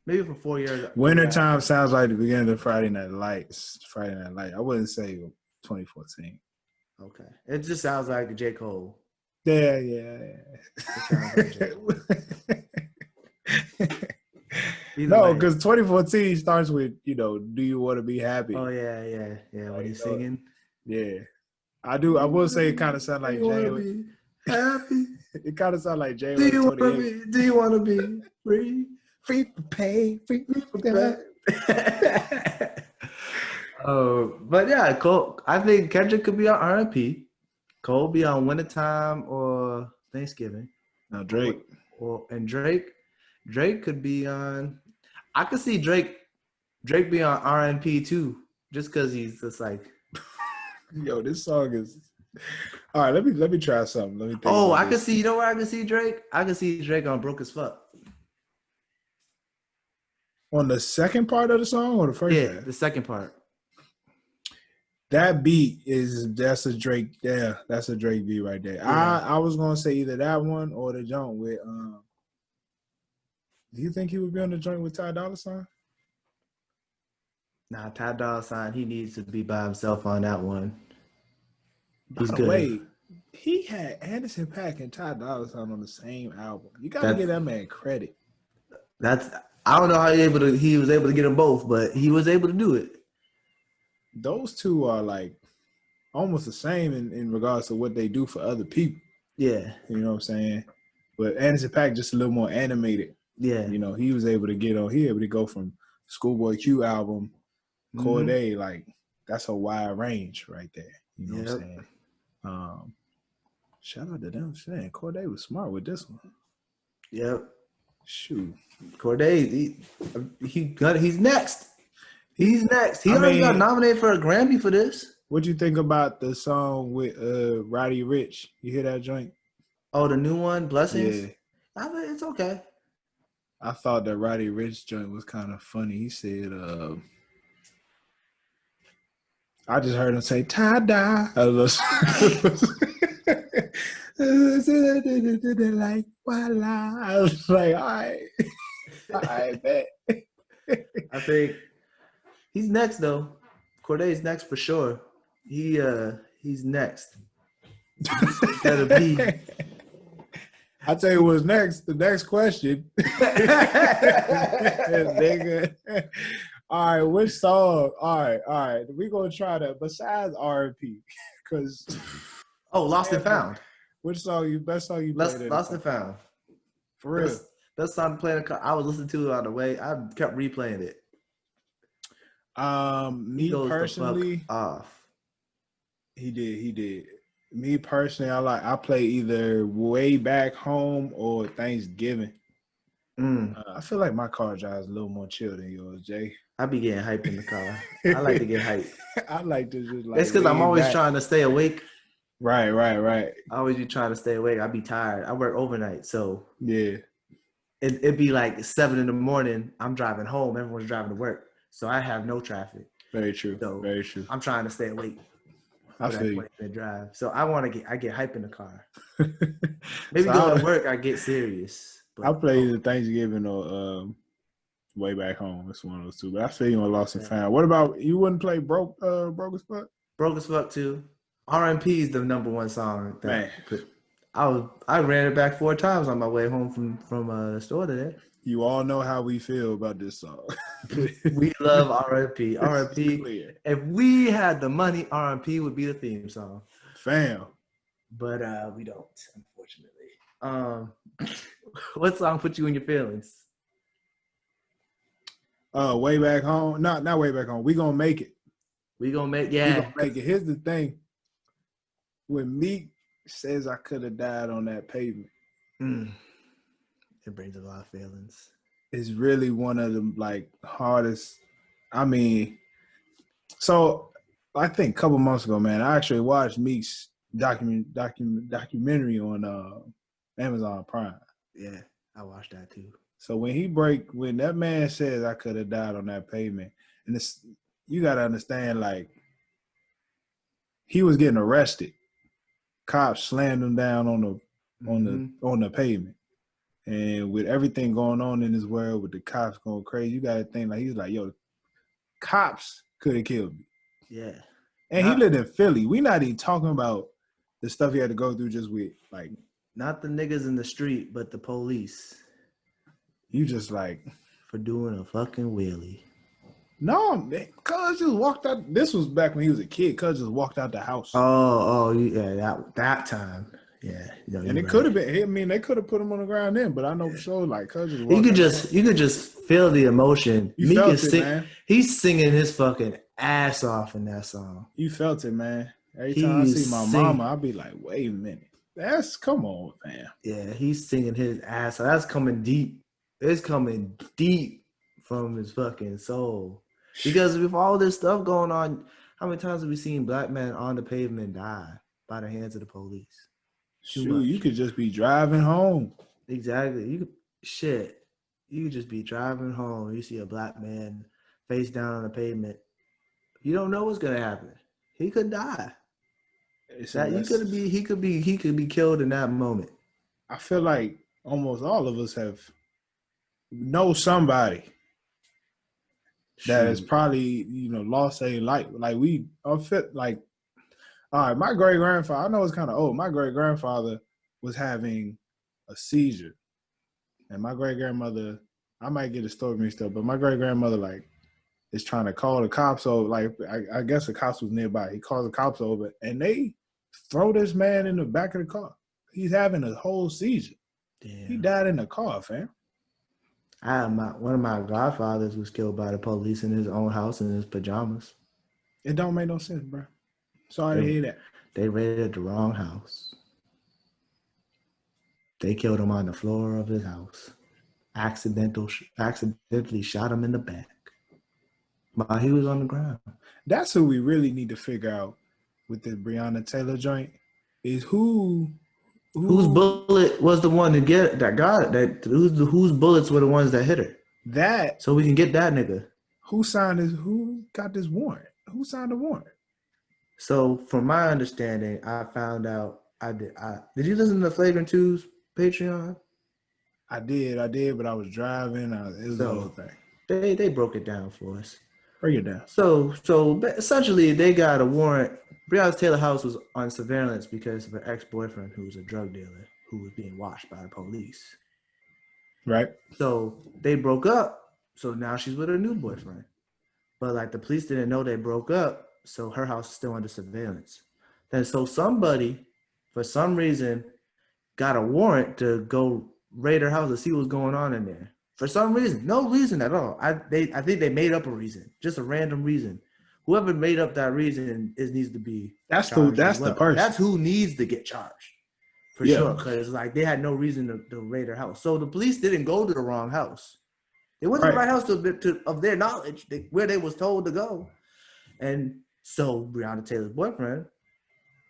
Maybe for 4 years. Wintertime sounds like the beginning of Friday Night Lights. Friday Night Light. I wouldn't say 2014. Okay. It just sounds like J. Cole. Yeah. It sounds like J. Cole. No, because 2014 starts with, do you want to be happy? Oh, yeah. When he's singing. Yeah. I do. I will say it kind of sound like Jay. Happy. It kind of sound like Jay. Do you want to be free? Free for pay, free for pay. But yeah, Cole. I think Kendrick could be on R&P. Cole be on wintertime or Thanksgiving. Now Drake. And Drake could be on. I could see Drake be on R&P too, just because he's just like. Yo, this song is. All right, let me try something. Let me think. I can see. You know where I can see Drake? I can see Drake on "Broke as Fuck." On the second part of the song or the first? Yeah, the second part. That beat that's a Drake. Yeah, that's a Drake beat right there. Yeah. I was gonna say either that one or the joint with. Do you think he would be on the joint with Ty Dolla $ign? Nah, Ty Dolla $ign. He needs to be by himself on that one. He's good. Wait, he had Anderson .Paak and Ty Dolla $ign on the same album. You gotta give that man credit. I don't know how he was able to get them both, but he was able to do it. Those two are like almost the same in regards to what they do for other people. Yeah. You know what I'm saying? But Anderson .Paak just a little more animated. Yeah. You know, he was able to get on here, able to go from Schoolboy Q album, Cordae, like that's a wide range right there. You know what I'm saying? Shout out to them. Saying Cordae was smart with this one. Yep. Shoot. Cordae, he's next. He's next. He already got nominated for a Grammy for this. What'd you think about the song with Roddy Ricch? You hear that joint? Oh, the new one, Blessings? Yeah. I mean, it's okay. I thought that Roddy Ricch joint was kind of funny. He said, I just heard him say, "Ta-da." Like, voila. I was like, all right, bet. I think he's next though. Cordae's next for sure. He's next. Gotta be. I'll tell you what's next. The next question. Nigga. All right, which song? All right. We're gonna try that besides R&P. Cause Lost and Found. Which song best song you played? Lost and Found. For real. Best song to play in the car. I was listening to it on the way. I kept replaying it. Me personally, off. He did. Me personally, I play either Way Back Home or Thanksgiving. I feel like my car drives a little more chill than yours, Jay. I be getting hyped in the car. I like to get hyped. I like to just like. It's because I'm always trying to stay awake. Right. I always be trying to stay awake. I be tired. I work overnight, so yeah. It'd be like 7 a.m. I'm driving home. Everyone's driving to work, so I have no traffic. Very true. So very true. I'm trying to stay awake. I feel you. Drive. So I get hype in the car. Maybe going to work, I get serious. I play either Thanksgiving or Way Back Home. It's one of those two. But I feel you on Lost and Found. What about you? Wouldn't play Broke as Fuck? Broke as Fuck too. R&P is the number one song. Man, I ran it back 4 times on my way home from the store today. You all know how we feel about this song. We love R&P. R&P. If we had the money, R&P would be the theme song. Fam. But we don't, unfortunately. What song put you in your feelings? Way Back Home. Not Way Back Home. We Gonna Make It. We gonna make We Gonna Make It. Here's the thing. When Meek says I could have died on that pavement, it brings a lot of feelings. It's really one of the like hardest. I mean, so I think a couple months ago, man, I actually watched Meek's documentary on Amazon Prime. Yeah, I watched that too. So when that man says I could have died on that pavement, and you got to understand, like, he was getting arrested. Cops slammed him down on the pavement. And with everything going on in this world, with the cops going crazy, you got to think, like, he's like, yo, cops could have killed me. Yeah. And he lived in Philly. We not even talking about the stuff he had to go through just with, like. Not the niggas in the street, but the police. You just like. For doing a fucking wheelie. No, cuz just walked out. This was back when he was a kid. Cuz just walked out the house. Oh, yeah, that time. Yeah. And it could have been, I mean, they could have put him on the ground then, but I know for sure, like, cuz just you could just feel the emotion. You felt it, man. He's singing his fucking ass off in that song. You felt it, man. Every time I see my mama, I'll be like, wait a minute. Come on, man. Yeah, he's singing his ass off. That's coming deep. It's coming deep from his fucking soul. Because with all this stuff going on, how many times have we seen black men on the pavement die by the hands of the police? Shoot, you could just be driving home. Exactly. You could just be driving home. You see a black man face down on the pavement. You don't know what's gonna happen. He could die. He could be killed in that moment. I feel like almost all of us know somebody that has probably, lost a life. Like all right, my great grandfather, I know it's kind of old. My great grandfather was having a seizure. And my great grandmother, I might get a story mixed up, but my great grandmother, like, is trying to call the cops over. Like, I guess the cops was nearby. He calls the cops over, and they throw this man in the back of the car. He's having a whole seizure. Damn. He died in the car, fam. One of my godfathers was killed by the police in his own house in his pajamas. It don't make no sense, bro. Sorry to hear that. They raided the wrong house. They killed him on the floor of his house. Accidentally shot him in the back while he was on the ground. That's who we really need to figure out with the Breonna Taylor joint is whose bullet was the one that got it. Whose bullets were the ones that hit her. So we can get that nigga. Who got this warrant? Who signed the warrant? So from my understanding, I found out did you listen to Flagrant 2's Patreon? I did, but I was driving. It was the whole thing. They broke it down for us. Break it down. So essentially, they got a warrant. Breonna Taylor's house was on surveillance because of her ex-boyfriend, who was a drug dealer, who was being watched by the police. Right. So they broke up. So now she's with her new boyfriend. But like the police didn't know they broke up, so her house is still under surveillance. Then so somebody, for some reason, got a warrant to go raid her house to see what's going on in there. For some reason, no reason at all. I think they made up a reason, just a random reason. Whoever made up that reason needs to be. That's the person. That's who needs to get charged, for sure. Because like they had no reason to raid her house. So the police didn't go to the wrong house. They went to the right house of their knowledge, where they was told to go. And so Breonna Taylor's boyfriend,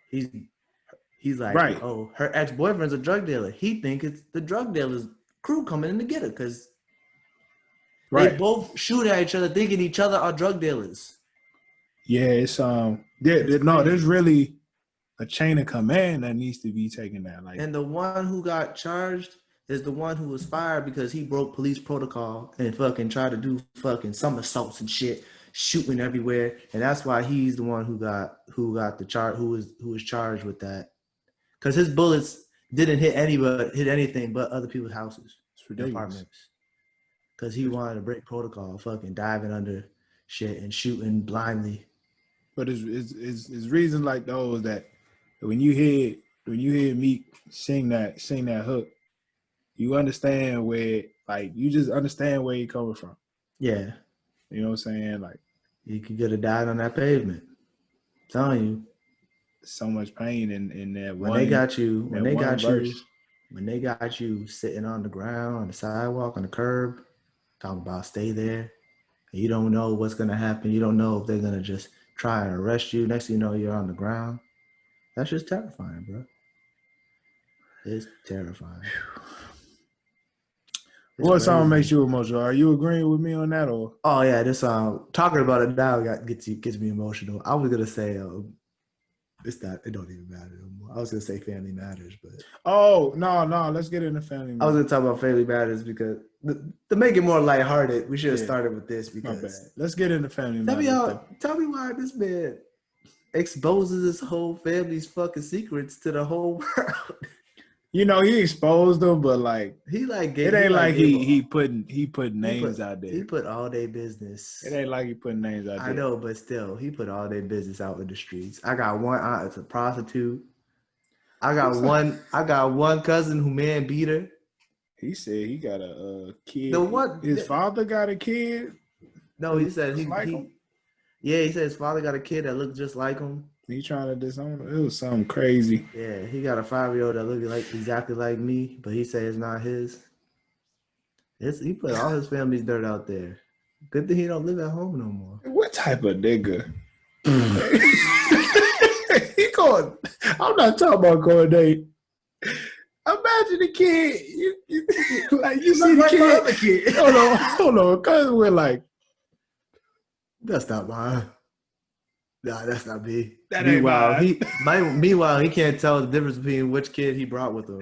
he's like, right. Oh, her ex-boyfriend's a drug dealer. He think it's the drug dealer's crew coming in to get her because they both shoot at each other, thinking each other are drug dealers. Yeah, it's there's really a chain of command that needs to be taken down. Like, and the one who got charged is the one who was fired because he broke police protocol and fucking tried to do fucking somersaults and shit, shooting everywhere, and that's why he's the one who got the charge, who was charged with that, because his bullets didn't hit anything but other people's houses, apartments, because he wanted to break protocol, fucking diving under shit and shooting blindly. But it's reasons like those that when you hear Meek sing that hook, you understand where, like, you just understand where you're coming from. Yeah. You know what I'm saying? Like, you could have died on that pavement. I'm telling you. So much pain in that when they got you verse. when they got you sitting on the ground, on the sidewalk, on the curb, talking about stay there. And you don't know what's gonna happen. You don't know if they're gonna just try and arrest you. Next thing you know, you're on the ground. That's just terrifying, bro. It's terrifying. What song makes you emotional? Are you agreeing with me on that, or? Oh yeah, this song. Talking about it now gets me emotional. I was gonna say, it's not. It don't even matter no more. I was gonna say Family Matters, but no, let's get into Family Matters. I was gonna talk about Family Matters because to make it more lighthearted, we should have started with this because. My bad. Let's get into Family Matters. Tell me why this man exposes his whole family's fucking secrets to the whole world. You know, he exposed them, but like he like it ain't like he put names out there. He put all their business. It ain't like he put names out there. I know, but still, he put all their business out in the streets. I got one aunt that's a prostitute. I got one cousin who man beat her. He said he got a kid. His father got a kid. No, he said he said his father got a kid that looked just like him. He trying to disown him. It was something crazy. Yeah, he got a 5-year-old that looked exactly like me, but he said it's not his. He put all his family's dirt out there. Good thing he don't live at home no more. What type of nigga? He going. I'm not talking about Cordae. Imagine the kid. You see the kid. Hold on. Cause we're like, that's not mine. Nah, that's not me. Meanwhile, he can't tell the difference between which kid he brought with him.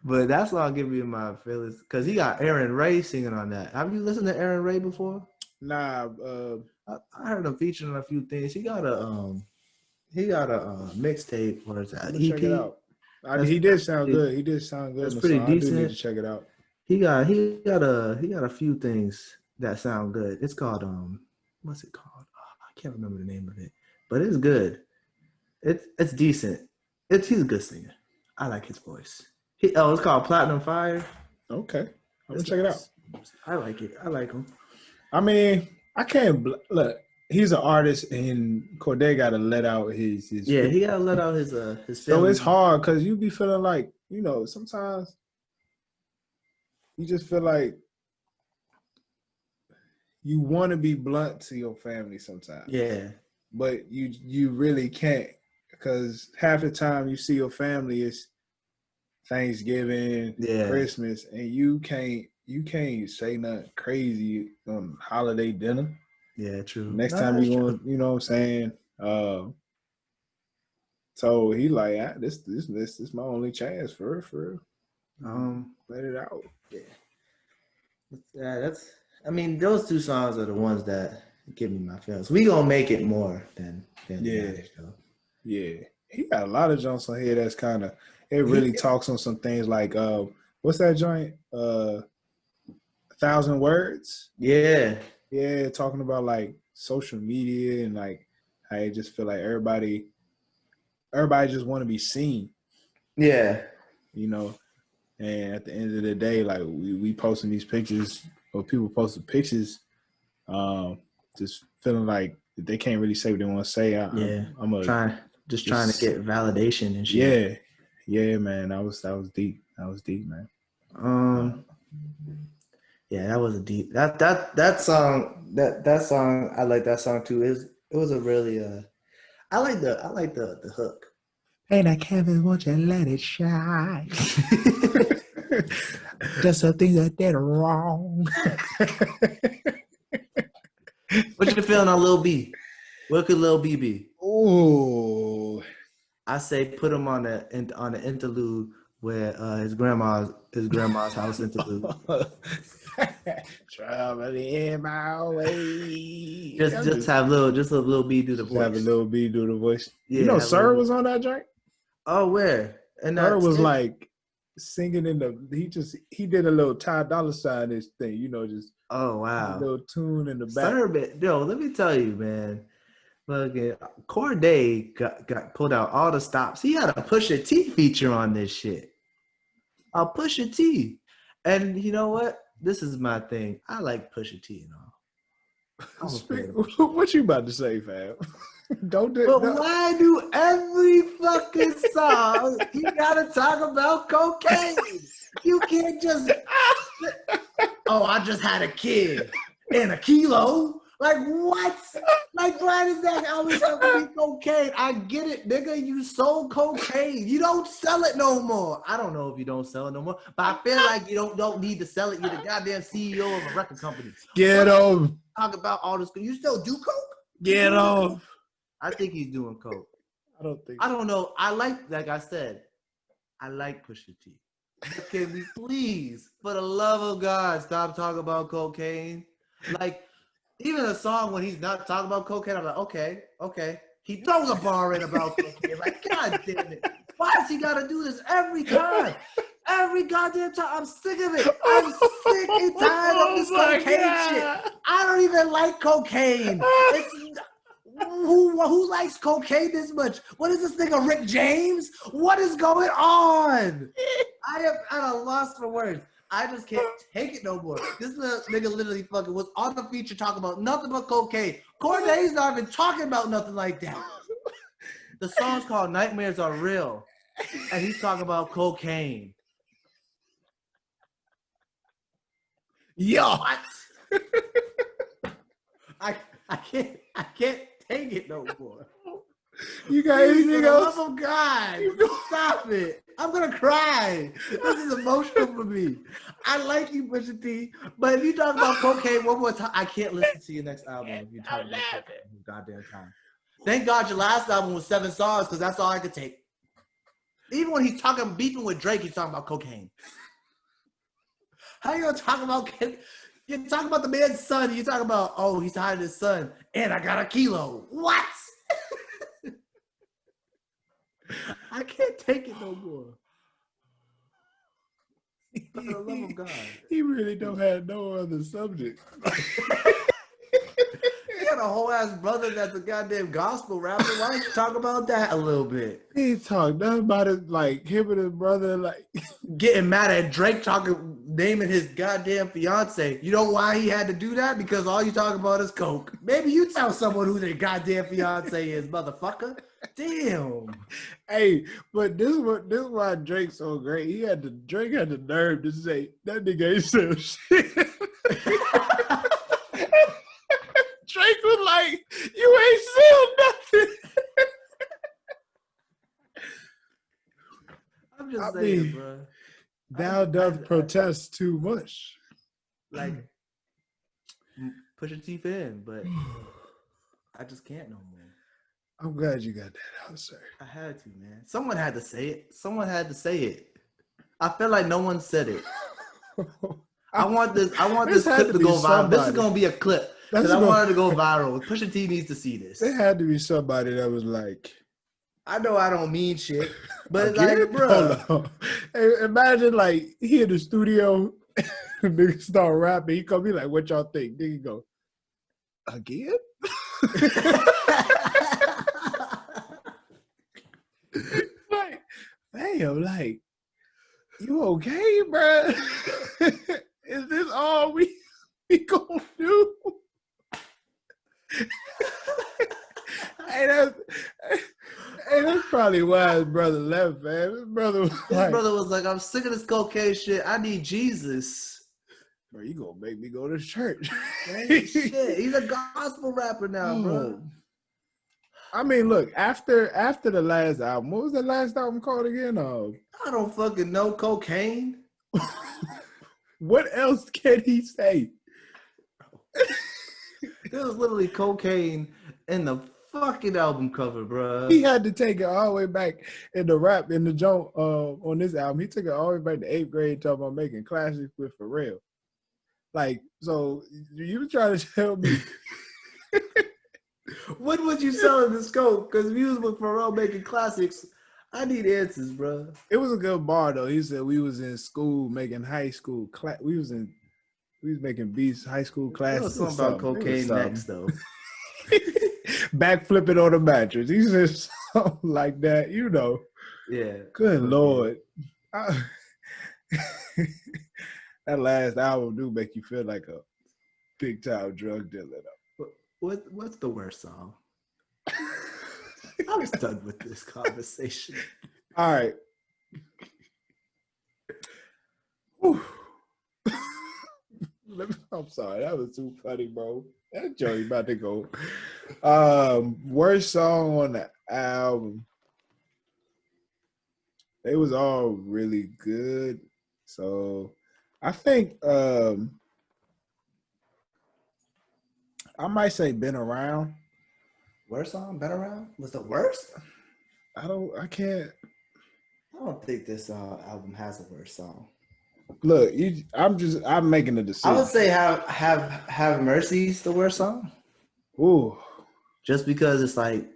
But that's all give me my feelings because he got Aaron Ray singing on that. Have you listened to Aaron Ray before? Nah. I heard him featuring on a few things. He got a mixtape or it's an EP. Check it out. He did sound good. That's pretty decent. I do need to check it out. He got a few things that sound good. It's called what's it called? I can't remember the name of it, but it's good. It's decent. He's a good singer. I like his voice. It's called Platinum Fire. Okay, I'm gonna check it out. I like it. I like him. I mean, I can't look. He's an artist, and Cordae got to let out his. Yeah, he got to let out his. So it's hard because you be feeling like sometimes you just feel like you want to be blunt to your family sometimes. Yeah, but you really can't because half the time you see your family is Thanksgiving, Christmas, and you can't say nothing crazy on holiday dinner. Yeah, true. Next time you want, you know what I'm saying? So he like, this is my only chance for real. Let it out. Yeah, I mean, those two songs are the ones that give me my feelings. We gonna make it more than Matters, though. Yeah. He got a lot of jokes on here that's kind of it really talks on some things like what's that joint? 1,000 Words. Yeah, talking about like social media and like I just feel like everybody just want to be seen. Yeah, and at the end of the day, like we posting these pictures or people posting pictures, just feeling like they can't really say what they want to say. I'm trying to get validation and shit. Yeah, man. That was deep. That was deep, man. Yeah, that was a deep. That song. I like that song too. It was a really I like the hook. And I can't want you let it shine. Just some things that did wrong. What you feeling on Lil B? What could Lil B be? Ooh. I say put him on the interlude where his grandma's house interlude. Traveling my way. Just have a little B do the voice. Have a little B do the voice. Yeah, Sir was on that joint. Oh, where? And Sir was like singing he did a little Ty Dolla $ign this thing, just. Oh wow! A little tune in the back. Sir, let me tell you, man. Fucking Cordae got pulled out all the stops. He had a Pusha T feature on this shit. A Pusha T, and you know what? this is my thing. I like Pusha T and all. I'm a fan of Pusha T. What you about to say, fam? Don't do But no. why do every fucking song you gotta talk about cocaine? You can't just, oh, I just had a kid and a kilo. Like what? Like why does that always have to be cocaine? I get it, nigga. You sold cocaine. You don't sell it no more. I don't know if you don't sell it no more, but I feel like you don't need to sell it. You're the goddamn CEO of a record company. Get off. Talk about all this. You still do coke? Get off. I think he's doing coke. I don't think. I don't know. I like I said, I like Pusha T. But can we please, for the love of God, stop talking about cocaine? Like, even a song when he's not talking about cocaine, I'm like, okay. He throws a bar in about cocaine. Like, God damn it. Why does he got to do this every time? Every goddamn time. I'm sick of it. I'm sick and tired of this cocaine shit. I don't even like cocaine. Who likes cocaine this much? What is this nigga, Rick James? What is going on? I am at a loss for words. I just can't take it no more. This nigga literally fucking was on the feature talking about nothing but cocaine. Cordae's not even talking about nothing like that. The song's called Nightmares Are Real. And he's talking about cocaine. Yo. What? I can't take it no more. You got anything else? For the love of God, stop it. I'm going to cry. This is emotional for me. I like you, Pusha T, but if you talk about cocaine one more time, I can't listen to your next album if you talk about cocaine goddamn time. Thank God your last album was 7 songs because that's all I could take. Even when he's beefing with Drake, he's talking about cocaine. How you going to talk about cocaine? You're talking about the man's son. You're talking about, oh, he's hiding his son, and I got a kilo. What? I can't take it no more. For the love of God. He really don't have no other subject. He got a whole ass brother that's a goddamn gospel rapper. Why don't you talk about that a little bit? He talk nothing about it, like him and his brother, like getting mad at Drake naming his goddamn fiance. You know why he had to do that? Because all you talk about is coke. Maybe you tell someone who their goddamn fiance is, motherfucker. Damn. Hey, but this is why Drake's so great. Drake had the nerve to say that nigga ain't sell shit. Drake was like, you ain't sell nothing. I'm just saying, bro. Thou doth protest too much. Like, Pusha T fan, but I just can't no more. I'm glad you got that out, sir. I had to, man. Someone had to say it. I feel like no one said it. I want this clip to go viral. Somebody. This is gonna be a clip. Because I wanted to go viral. Pusha T needs to see this. There had to be somebody that was like, I know I don't mean shit, but like, bro. Hey, imagine like he in the studio, nigga start rapping. He come be like, "What y'all think?" Nigga go, "Again." Like, damn, like, you okay, bro? Is this all we gonna do? Hey, that's probably why his brother left, man. His brother was like, I'm sick of this cocaine shit. I need Jesus. Bro, you gonna make me go to church. Shit, he's a gospel rapper now, bro. I mean, look, after the last album, what was the last album called again? I don't fucking know. Cocaine. What else can he say? There was literally cocaine in the fucking album cover, bro. He had to take it all the way back in the rap in the joint on this album. He took it all the way back to 8th grade, talking about making classics with Pharrell. Like, so you were trying to tell me when would you sell in the scope? Because if you was with Pharrell making classics, I need answers, bro. It was a good bar though. He said we was in school making high school we was making beats high school classes. There was something about cocaine next though. Back flipping on the mattress. He said something like that, you know. Yeah. Good Lord. That last album do make you feel like a big time drug dealer. What's the worst song? I'm done with this conversation. All right. I'm sorry, that was too funny, bro. That joke about to go. Worst song on the album. They was all really good. So I think I might say Been Around. Worst song? Been Around? Was the worst? I don't think this album has a worst song. Look, I'm making a decision. I would say have Mercy's the worst song. Ooh. Just because it's like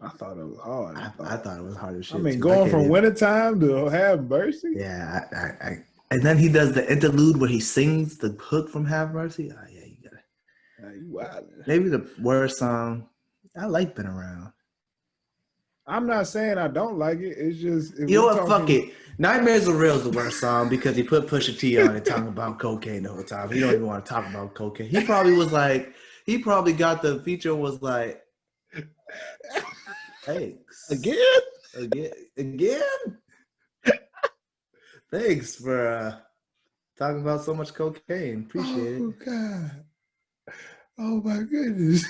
I thought it was hard. I thought it was hard as shit. I mean, going from Wintertime to Have Mercy. Yeah, I and then he does the interlude where he sings the hook from Have Mercy. Oh yeah, you got it. You wild. Maybe the worst song. I like Been Around. I'm not saying I don't like it. It's just you know what? Fuck it. Nightmares Are Real is the worst song because he put Pusha T on it talking about cocaine the whole time. He don't even want to talk about cocaine. He probably got the feature was like, thanks again. Thanks for talking about so much cocaine. Appreciate it. Oh God. Oh my goodness.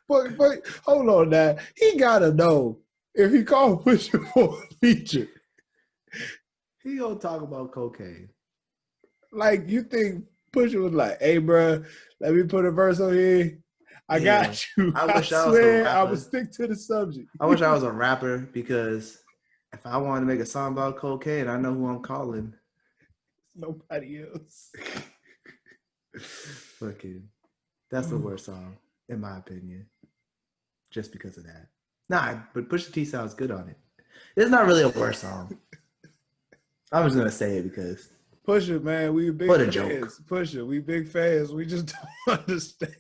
But hold on now. He gotta know if he called Pusha for a feature. He gonna talk about cocaine. Like you think Pusha was like, "Hey, bro, let me put a verse on here. I got you. I swear I will stick to the subject." I wish I was a rapper because if I wanted to make a song about cocaine, I know who I'm calling. Nobody else. Fucking, that's the worst song in my opinion. Just because of that. Nah, but Pusha T sounds good on it. It's not really a worst song. I was gonna say it because Pusha, man, we big fans. Joke. Pusha, we big fans. We just don't understand.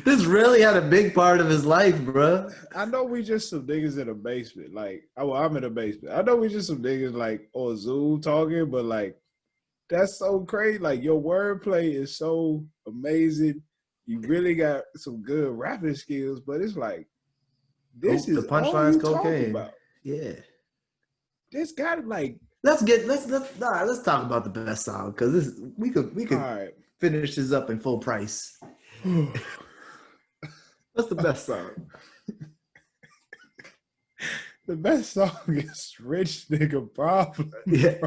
This really had a big part of his life, bro. I know we just some niggas in a basement. Like, I'm in a basement. I know we just some niggas like on Zoom talking, but like, that's so crazy. Like, your wordplay is so amazing. You really got some good rapping skills, but it's like, this is the punchline's all you cocaine. talk about. Yeah. This got like. Let's talk about the best song because we could right. finish this up in full price. What's the best song? The best song is Rich Nigga Problem. Yeah.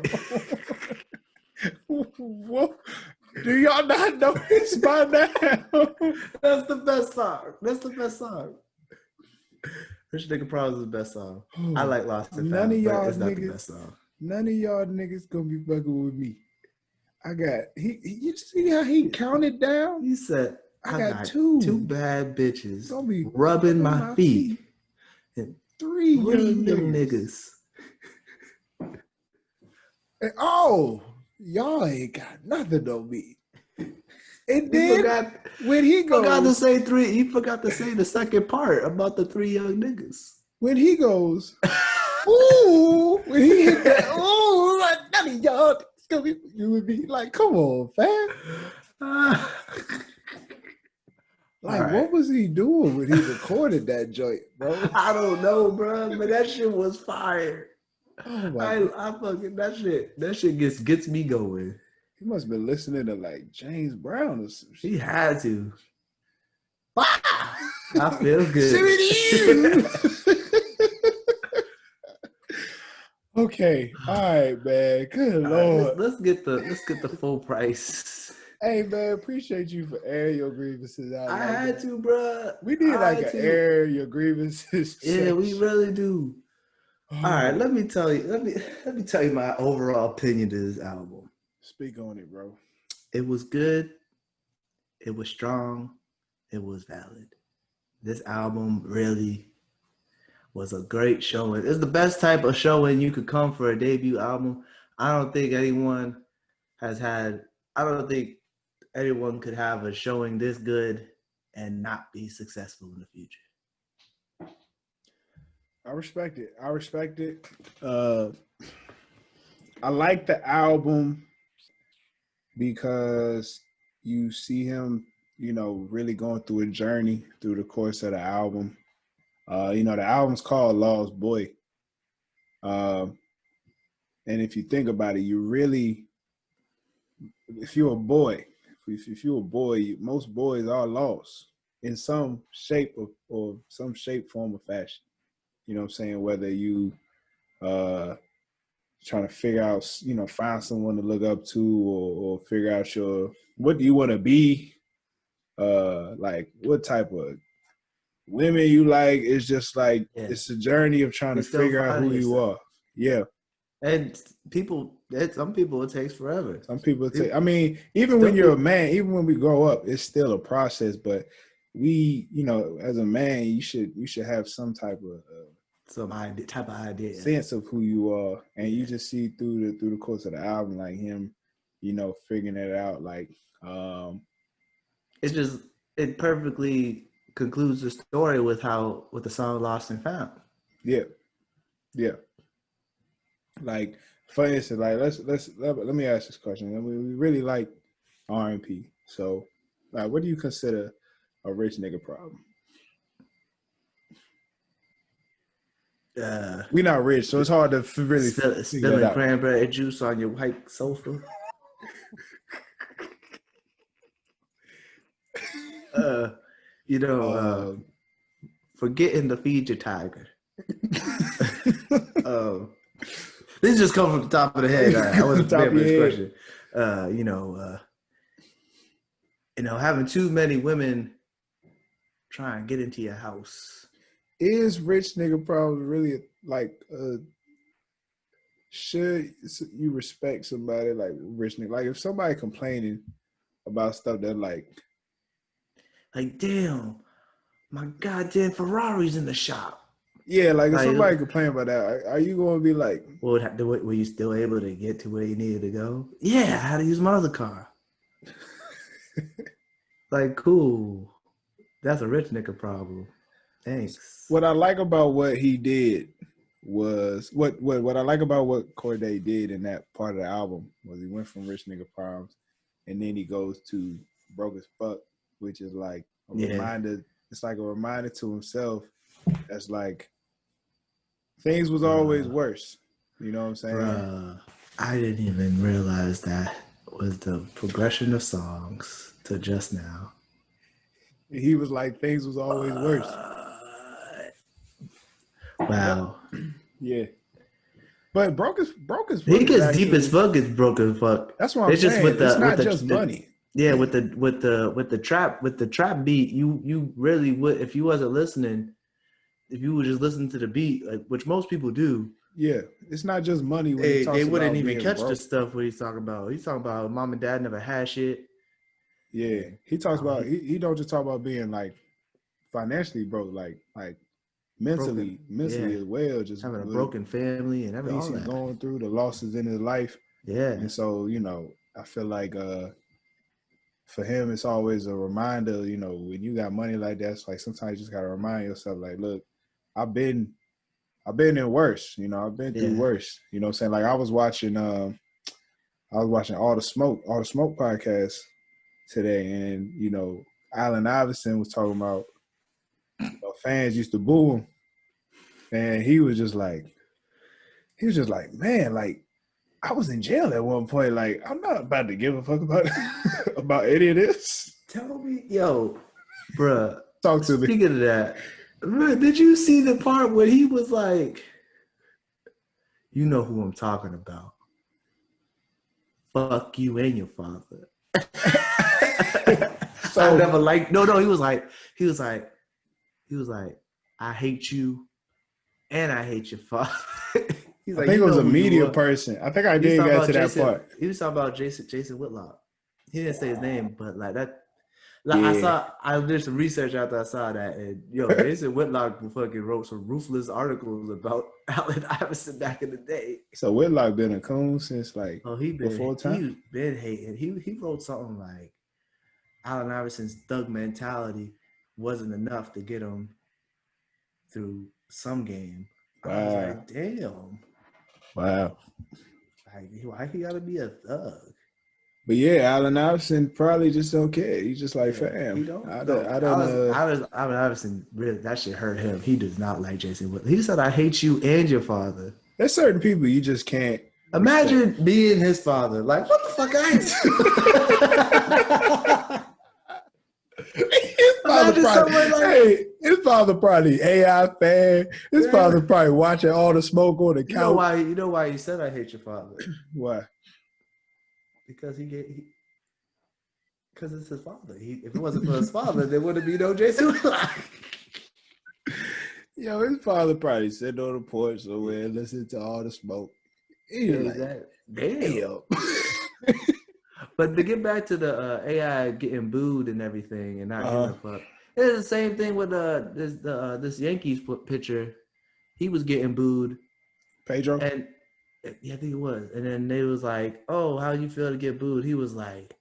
What? Do y'all not know this by now? That's the best song. Rich Nigga Problem is the best song. I like Lost and Found, but it's not the best song. None of y'all niggas gonna be fucking with me. I got you see how he counted down? He said, I got two bad bitches gonna be rubbing my feet. And three young niggas. And, y'all ain't got nothing on me. And then when he goes, he forgot to say the second part about the three young niggas. When he goes, ooh, when he hit that, ooh, like none of y'all, you would be like, come on, fam. Like, right. What was he doing when he recorded that joint, bro? I don't know, bro, but that shit was fire. Oh my I fucking that shit gets me going. He must have been listening to like James Brown or some shit. He had to. I feel good. Okay, all right, man. Good Lord. Right, let's get the full price. Hey, man, appreciate you for airing your grievances out. I had to, bro. We need an air your grievances. Yeah, we really do. All right, let me tell you my overall opinion to this album. Speak on it, bro. It was good. It was strong. It was valid. This album really was a great showing. It's the best type of showing you could come for a debut album. I don't think anyone could have a showing this good and not be successful in the future. I respect it. I respect it. I like the album because you see him, really going through a journey through the course of the album. The album's called Lost Boy. And if you think about it, if you're a boy, if you're a boy, most boys are lost in some shape or some shape, form, or fashion. You know what I'm saying? Whether you trying to figure out, find someone to look up to, or figure out what do you want to be, like what type of women you like. It's just like it's a journey of trying to figure out who you are. Yeah. And some people it takes forever. Some people take. I mean, even when you're a man, even when we grow up, it's still a process. But we, as a man, you should have some type of idea, sense of who you are, and you just see through the course of the album, like him, figuring it out. Like, it perfectly concludes the story with the song "Lost and Found." Yeah. Like, for instance, like let me ask this question. I mean, we really like R&P. So, like, what do you consider a rich nigga problem? We're not rich, so it's hard to really spilling cranberry juice on your white sofa. Forgetting to feed your tiger. This just comes from the top of the head. I wasn't prepared for this question. Having too many women try and get into your house. Is rich nigga problem really like should you respect somebody like rich nigga? Like if somebody complaining about stuff that like damn, my goddamn Ferrari's in the shop. Yeah, like if somebody complain about that, are you going to be like, were you still able to get to where you needed to go? Yeah, I had to use my other car. Like, cool. That's a rich nigga problem. Thanks. What I like about what he did was what I like about what Cordae did in that part of the album was he went from rich nigga problems and then he goes to broke as fuck, which is like a reminder. It's like a reminder to himself that's like things was always worse. You know what I'm saying? I didn't even realize that was the progression of songs to just now. He was like, things was always worse. Wow. Yeah. But broke as he gets deep as fuck. It's broke as fuck. That's what I'm saying. It's not just money. Yeah, with the trap beat, you really would, if you wasn't listening, if you would just listen to the beat, like which most people do. Yeah, it's not just money. When they wouldn't even catch the stuff what he's talking about. He's talking about mom and dad never had shit. Yeah, he talks about he don't just talk about being like financially broke, like mentally as well, just having a broken family and everything. He's going through the losses in his life. Yeah, and so I feel like for him, it's always a reminder. When you got money like that, it's like sometimes you just gotta remind yourself, like, look, I've been in worse. I've been through worse. You know what I'm saying? Like I was watching all the smoke podcast today, and Allen Iverson was talking about fans used to boo him, and he was just like, man, like I was in jail at one point. Like I'm not about to give a fuck about about any of this. Tell me, yo, bruh. Talk to me. Speaking of that, did you see the part where he was like, you know who I'm talking about? Fuck you and your father. So I never liked. No. He was like, I hate you, and I hate your father. I think it was a media person. I think I did get to that part. He was talking about Jason Whitlock. He didn't say his name, but like that. Like I did some research after I saw that, and Jason Whitlock fucking wrote some ruthless articles about Allen Iverson back in the day. So Whitlock been a coon since like before time. He's been hating. He wrote something like Allen Iverson's thug mentality wasn't enough to get him through some game. I was like, damn. Wow. Like, why he gotta be a thug? But yeah, Allen Iverson probably just don't care. He's just like, fam. He don't. I No, don't. Allen Iverson really, that shit hurt him. He does not like Jason Williams. He said, "I hate you and your father." There's certain people you just can't Imagine respect. being his father. Like, what the fuck I His father probably AI fan. His father probably watching all the smoke on the couch. You know why he said, "I hate your father"? Why? Because because it's his father. If it wasn't for his father, there wouldn't be no Jason. Yo, his father probably sitting on the porch somewhere listening to all the smoke. Damn. But to get back to the AI getting booed and everything and not giving a fuck, it's the same thing with this Yankees pitcher. He was getting booed. Pedro? And yeah, I think it was. And then they was like, "Oh, how you feel to get booed?" He was like,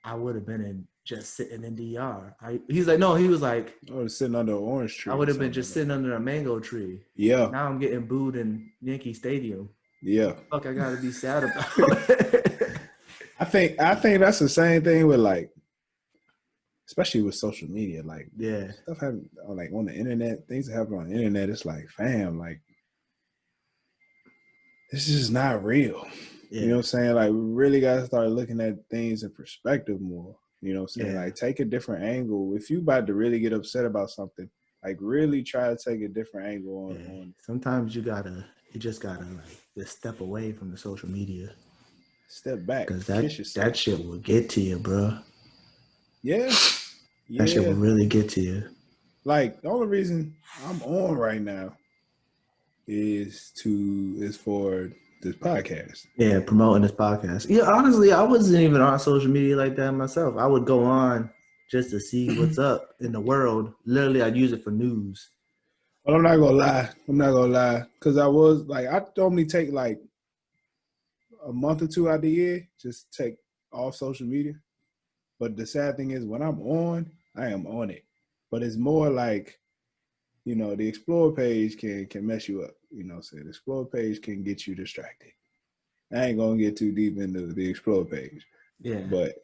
"I would have been just sitting in DR." He's like, no, he was like, I was sitting under an orange tree. I would have been just sitting under a mango tree. Yeah. Now I'm getting booed in Yankee Stadium. Yeah. Fuck, I gotta be sad about it. I think that's the same thing with like, especially with social media. Like, stuff happen like on the internet. Things that happen on the internet. It's like, fam, like, this is not real. Yeah. You know what I'm saying? Like, we really got to start looking at things in perspective more. You know what I'm saying? Like, take a different angle. If you about to really get upset about something, like, really try to take a different angle on. Sometimes you just gotta like just step away from the social media. Step back. Because that shit will get to you, bro. Yeah. That shit will really get to you. Like, the only reason I'm on right now is for this podcast. Yeah, promoting this podcast. Yeah, honestly, I wasn't even on social media like that myself. I would go on just to see what's up in the world. Literally, I'd use it for news. Well, I'm not gonna lie. Because I was like, I normally take like a month or two out of the year, just take off social media. But the sad thing is when I'm on, I am on it. But it's more like, you know, the Explore page can mess you up. You know what I'm saying? The Explore page can get you distracted. I ain't going to get too deep into the Explore page. Yeah. But,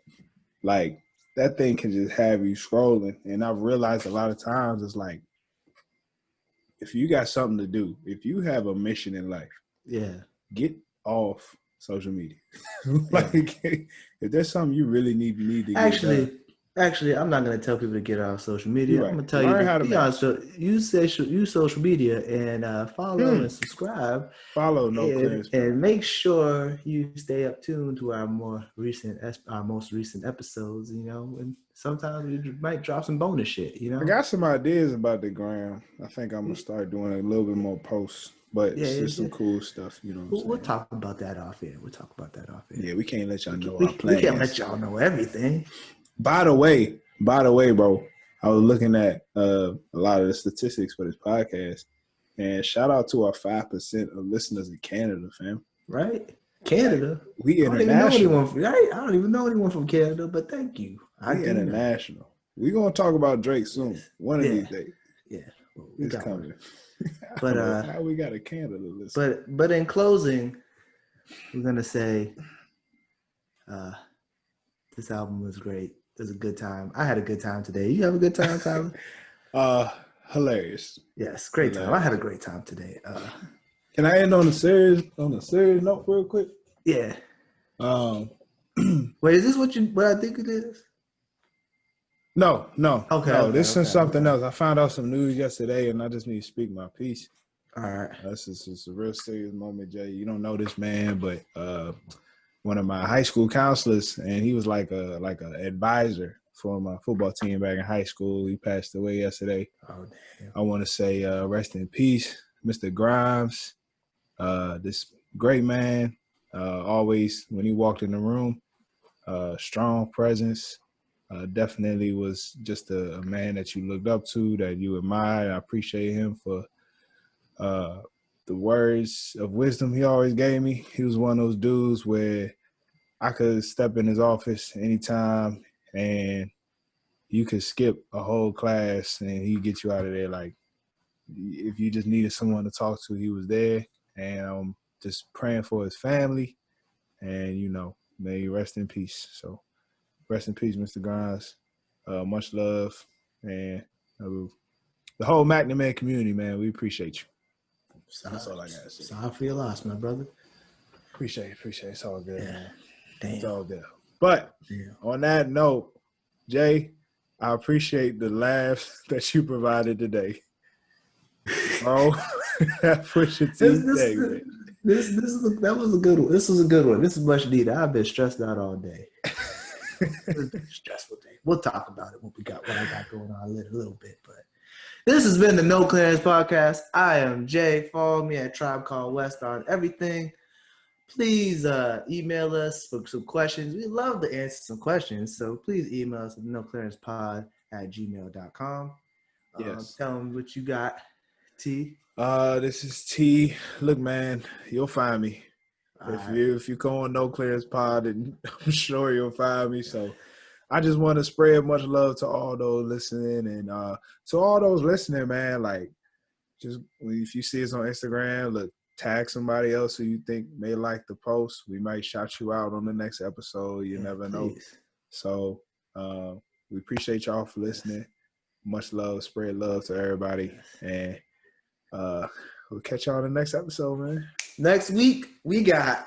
like, that thing can just have you scrolling. And I've realized a lot of times it's like, if you got something to do, if you have a mission in life, get off social media. Like, if there's something you really need to get done. Actually, I'm not going to tell people to get off social media. Right. I'm going to tell you to use social media and follow and subscribe. Follow and make sure you stay up tuned to our most recent episodes. You know, and sometimes we might drop some bonus shit. You know, I got some ideas about the gram. I think I'm gonna start doing a little bit more posts. But it's just some cool stuff, you know. We'll talk about that off air. Yeah, we can't let y'all know our plans. We can't let y'all know everything. By the way, bro, I was looking at a lot of the statistics for this podcast, and shout out to our 5% of listeners in Canada, fam. Right, Canada. Like, we international. I don't even know anyone from Canada, but thank you. We international. We're gonna talk about Drake soon. One of these days. Yeah, it's coming. But how we got a Canada listen. But in closing, we're gonna say this album was great. It was a good time. I had a good time today. You have a good time, Tyler? Hilarious. Yes, great time. I had a great time today. Can I end on a serious note real quick? Yeah. Wait, is this what I think it is? No. Okay. No, this is something else. I found out some news yesterday, and I just need to speak my piece. All right. This is a real serious moment, Jay. You don't know this man, but one of my high school counselors, and he was like a advisor for my football team back in high school. He passed away yesterday. Oh, damn. I want to say rest in peace, Mr. Grimes. This great man, always when he walked in the room, strong presence. Definitely was just a man that you looked up to, that you admired. I appreciate him for the words of wisdom he always gave me. He was one of those dudes where I could step in his office anytime and you could skip a whole class and he'd get you out of there like if you just needed someone to talk to, he was there. And just praying for his family. And, may he rest in peace. So rest in peace, Mr. Grimes. Much love. And the whole McNamara community, man, we appreciate you. That's all I got to say. Sorry for your loss, my brother. Appreciate it. It's all good, man. Damn. It's all good. But on that note, Jay, I appreciate the laughs that you provided today. Bro, Pusha T segment. That was a good one. This was a good one. This is much needed. I've been stressed out all day. Stressful day. We'll talk about it what I got going on a little bit. But this has been the No Clearance Podcast. I am Jay. Follow me at Tribe Called West on everything. Please email us for some questions. We'd love to answer some questions. So please email us at noclearancepod@gmail.com. Yes. Tell them what you got, T. This is T. Look, man, you'll find me. Right. If you go on No Clearance Pod, and I'm sure you'll find me. So I just want to spread much love to all those listening, and to all those listening, man. Like, just if you see us on Instagram, look, tag somebody else who you think may like the post. We might shout you out on the next episode. You never know. So we appreciate y'all for listening. Much love, spread love to everybody, and we'll catch y'all in the next episode, man. Next week, we got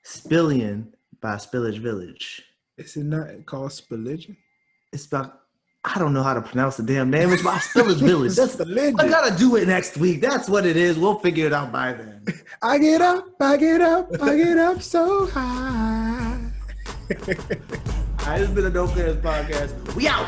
Spillion by Spillage Village. Is it not called Spilligion? It's about, I don't know how to pronounce the damn name. It's by Spillage Village. I gotta do it next week. That's what it is. We'll figure it out by then. I get up so high. All right, this has been a No Clearance Podcast. We out.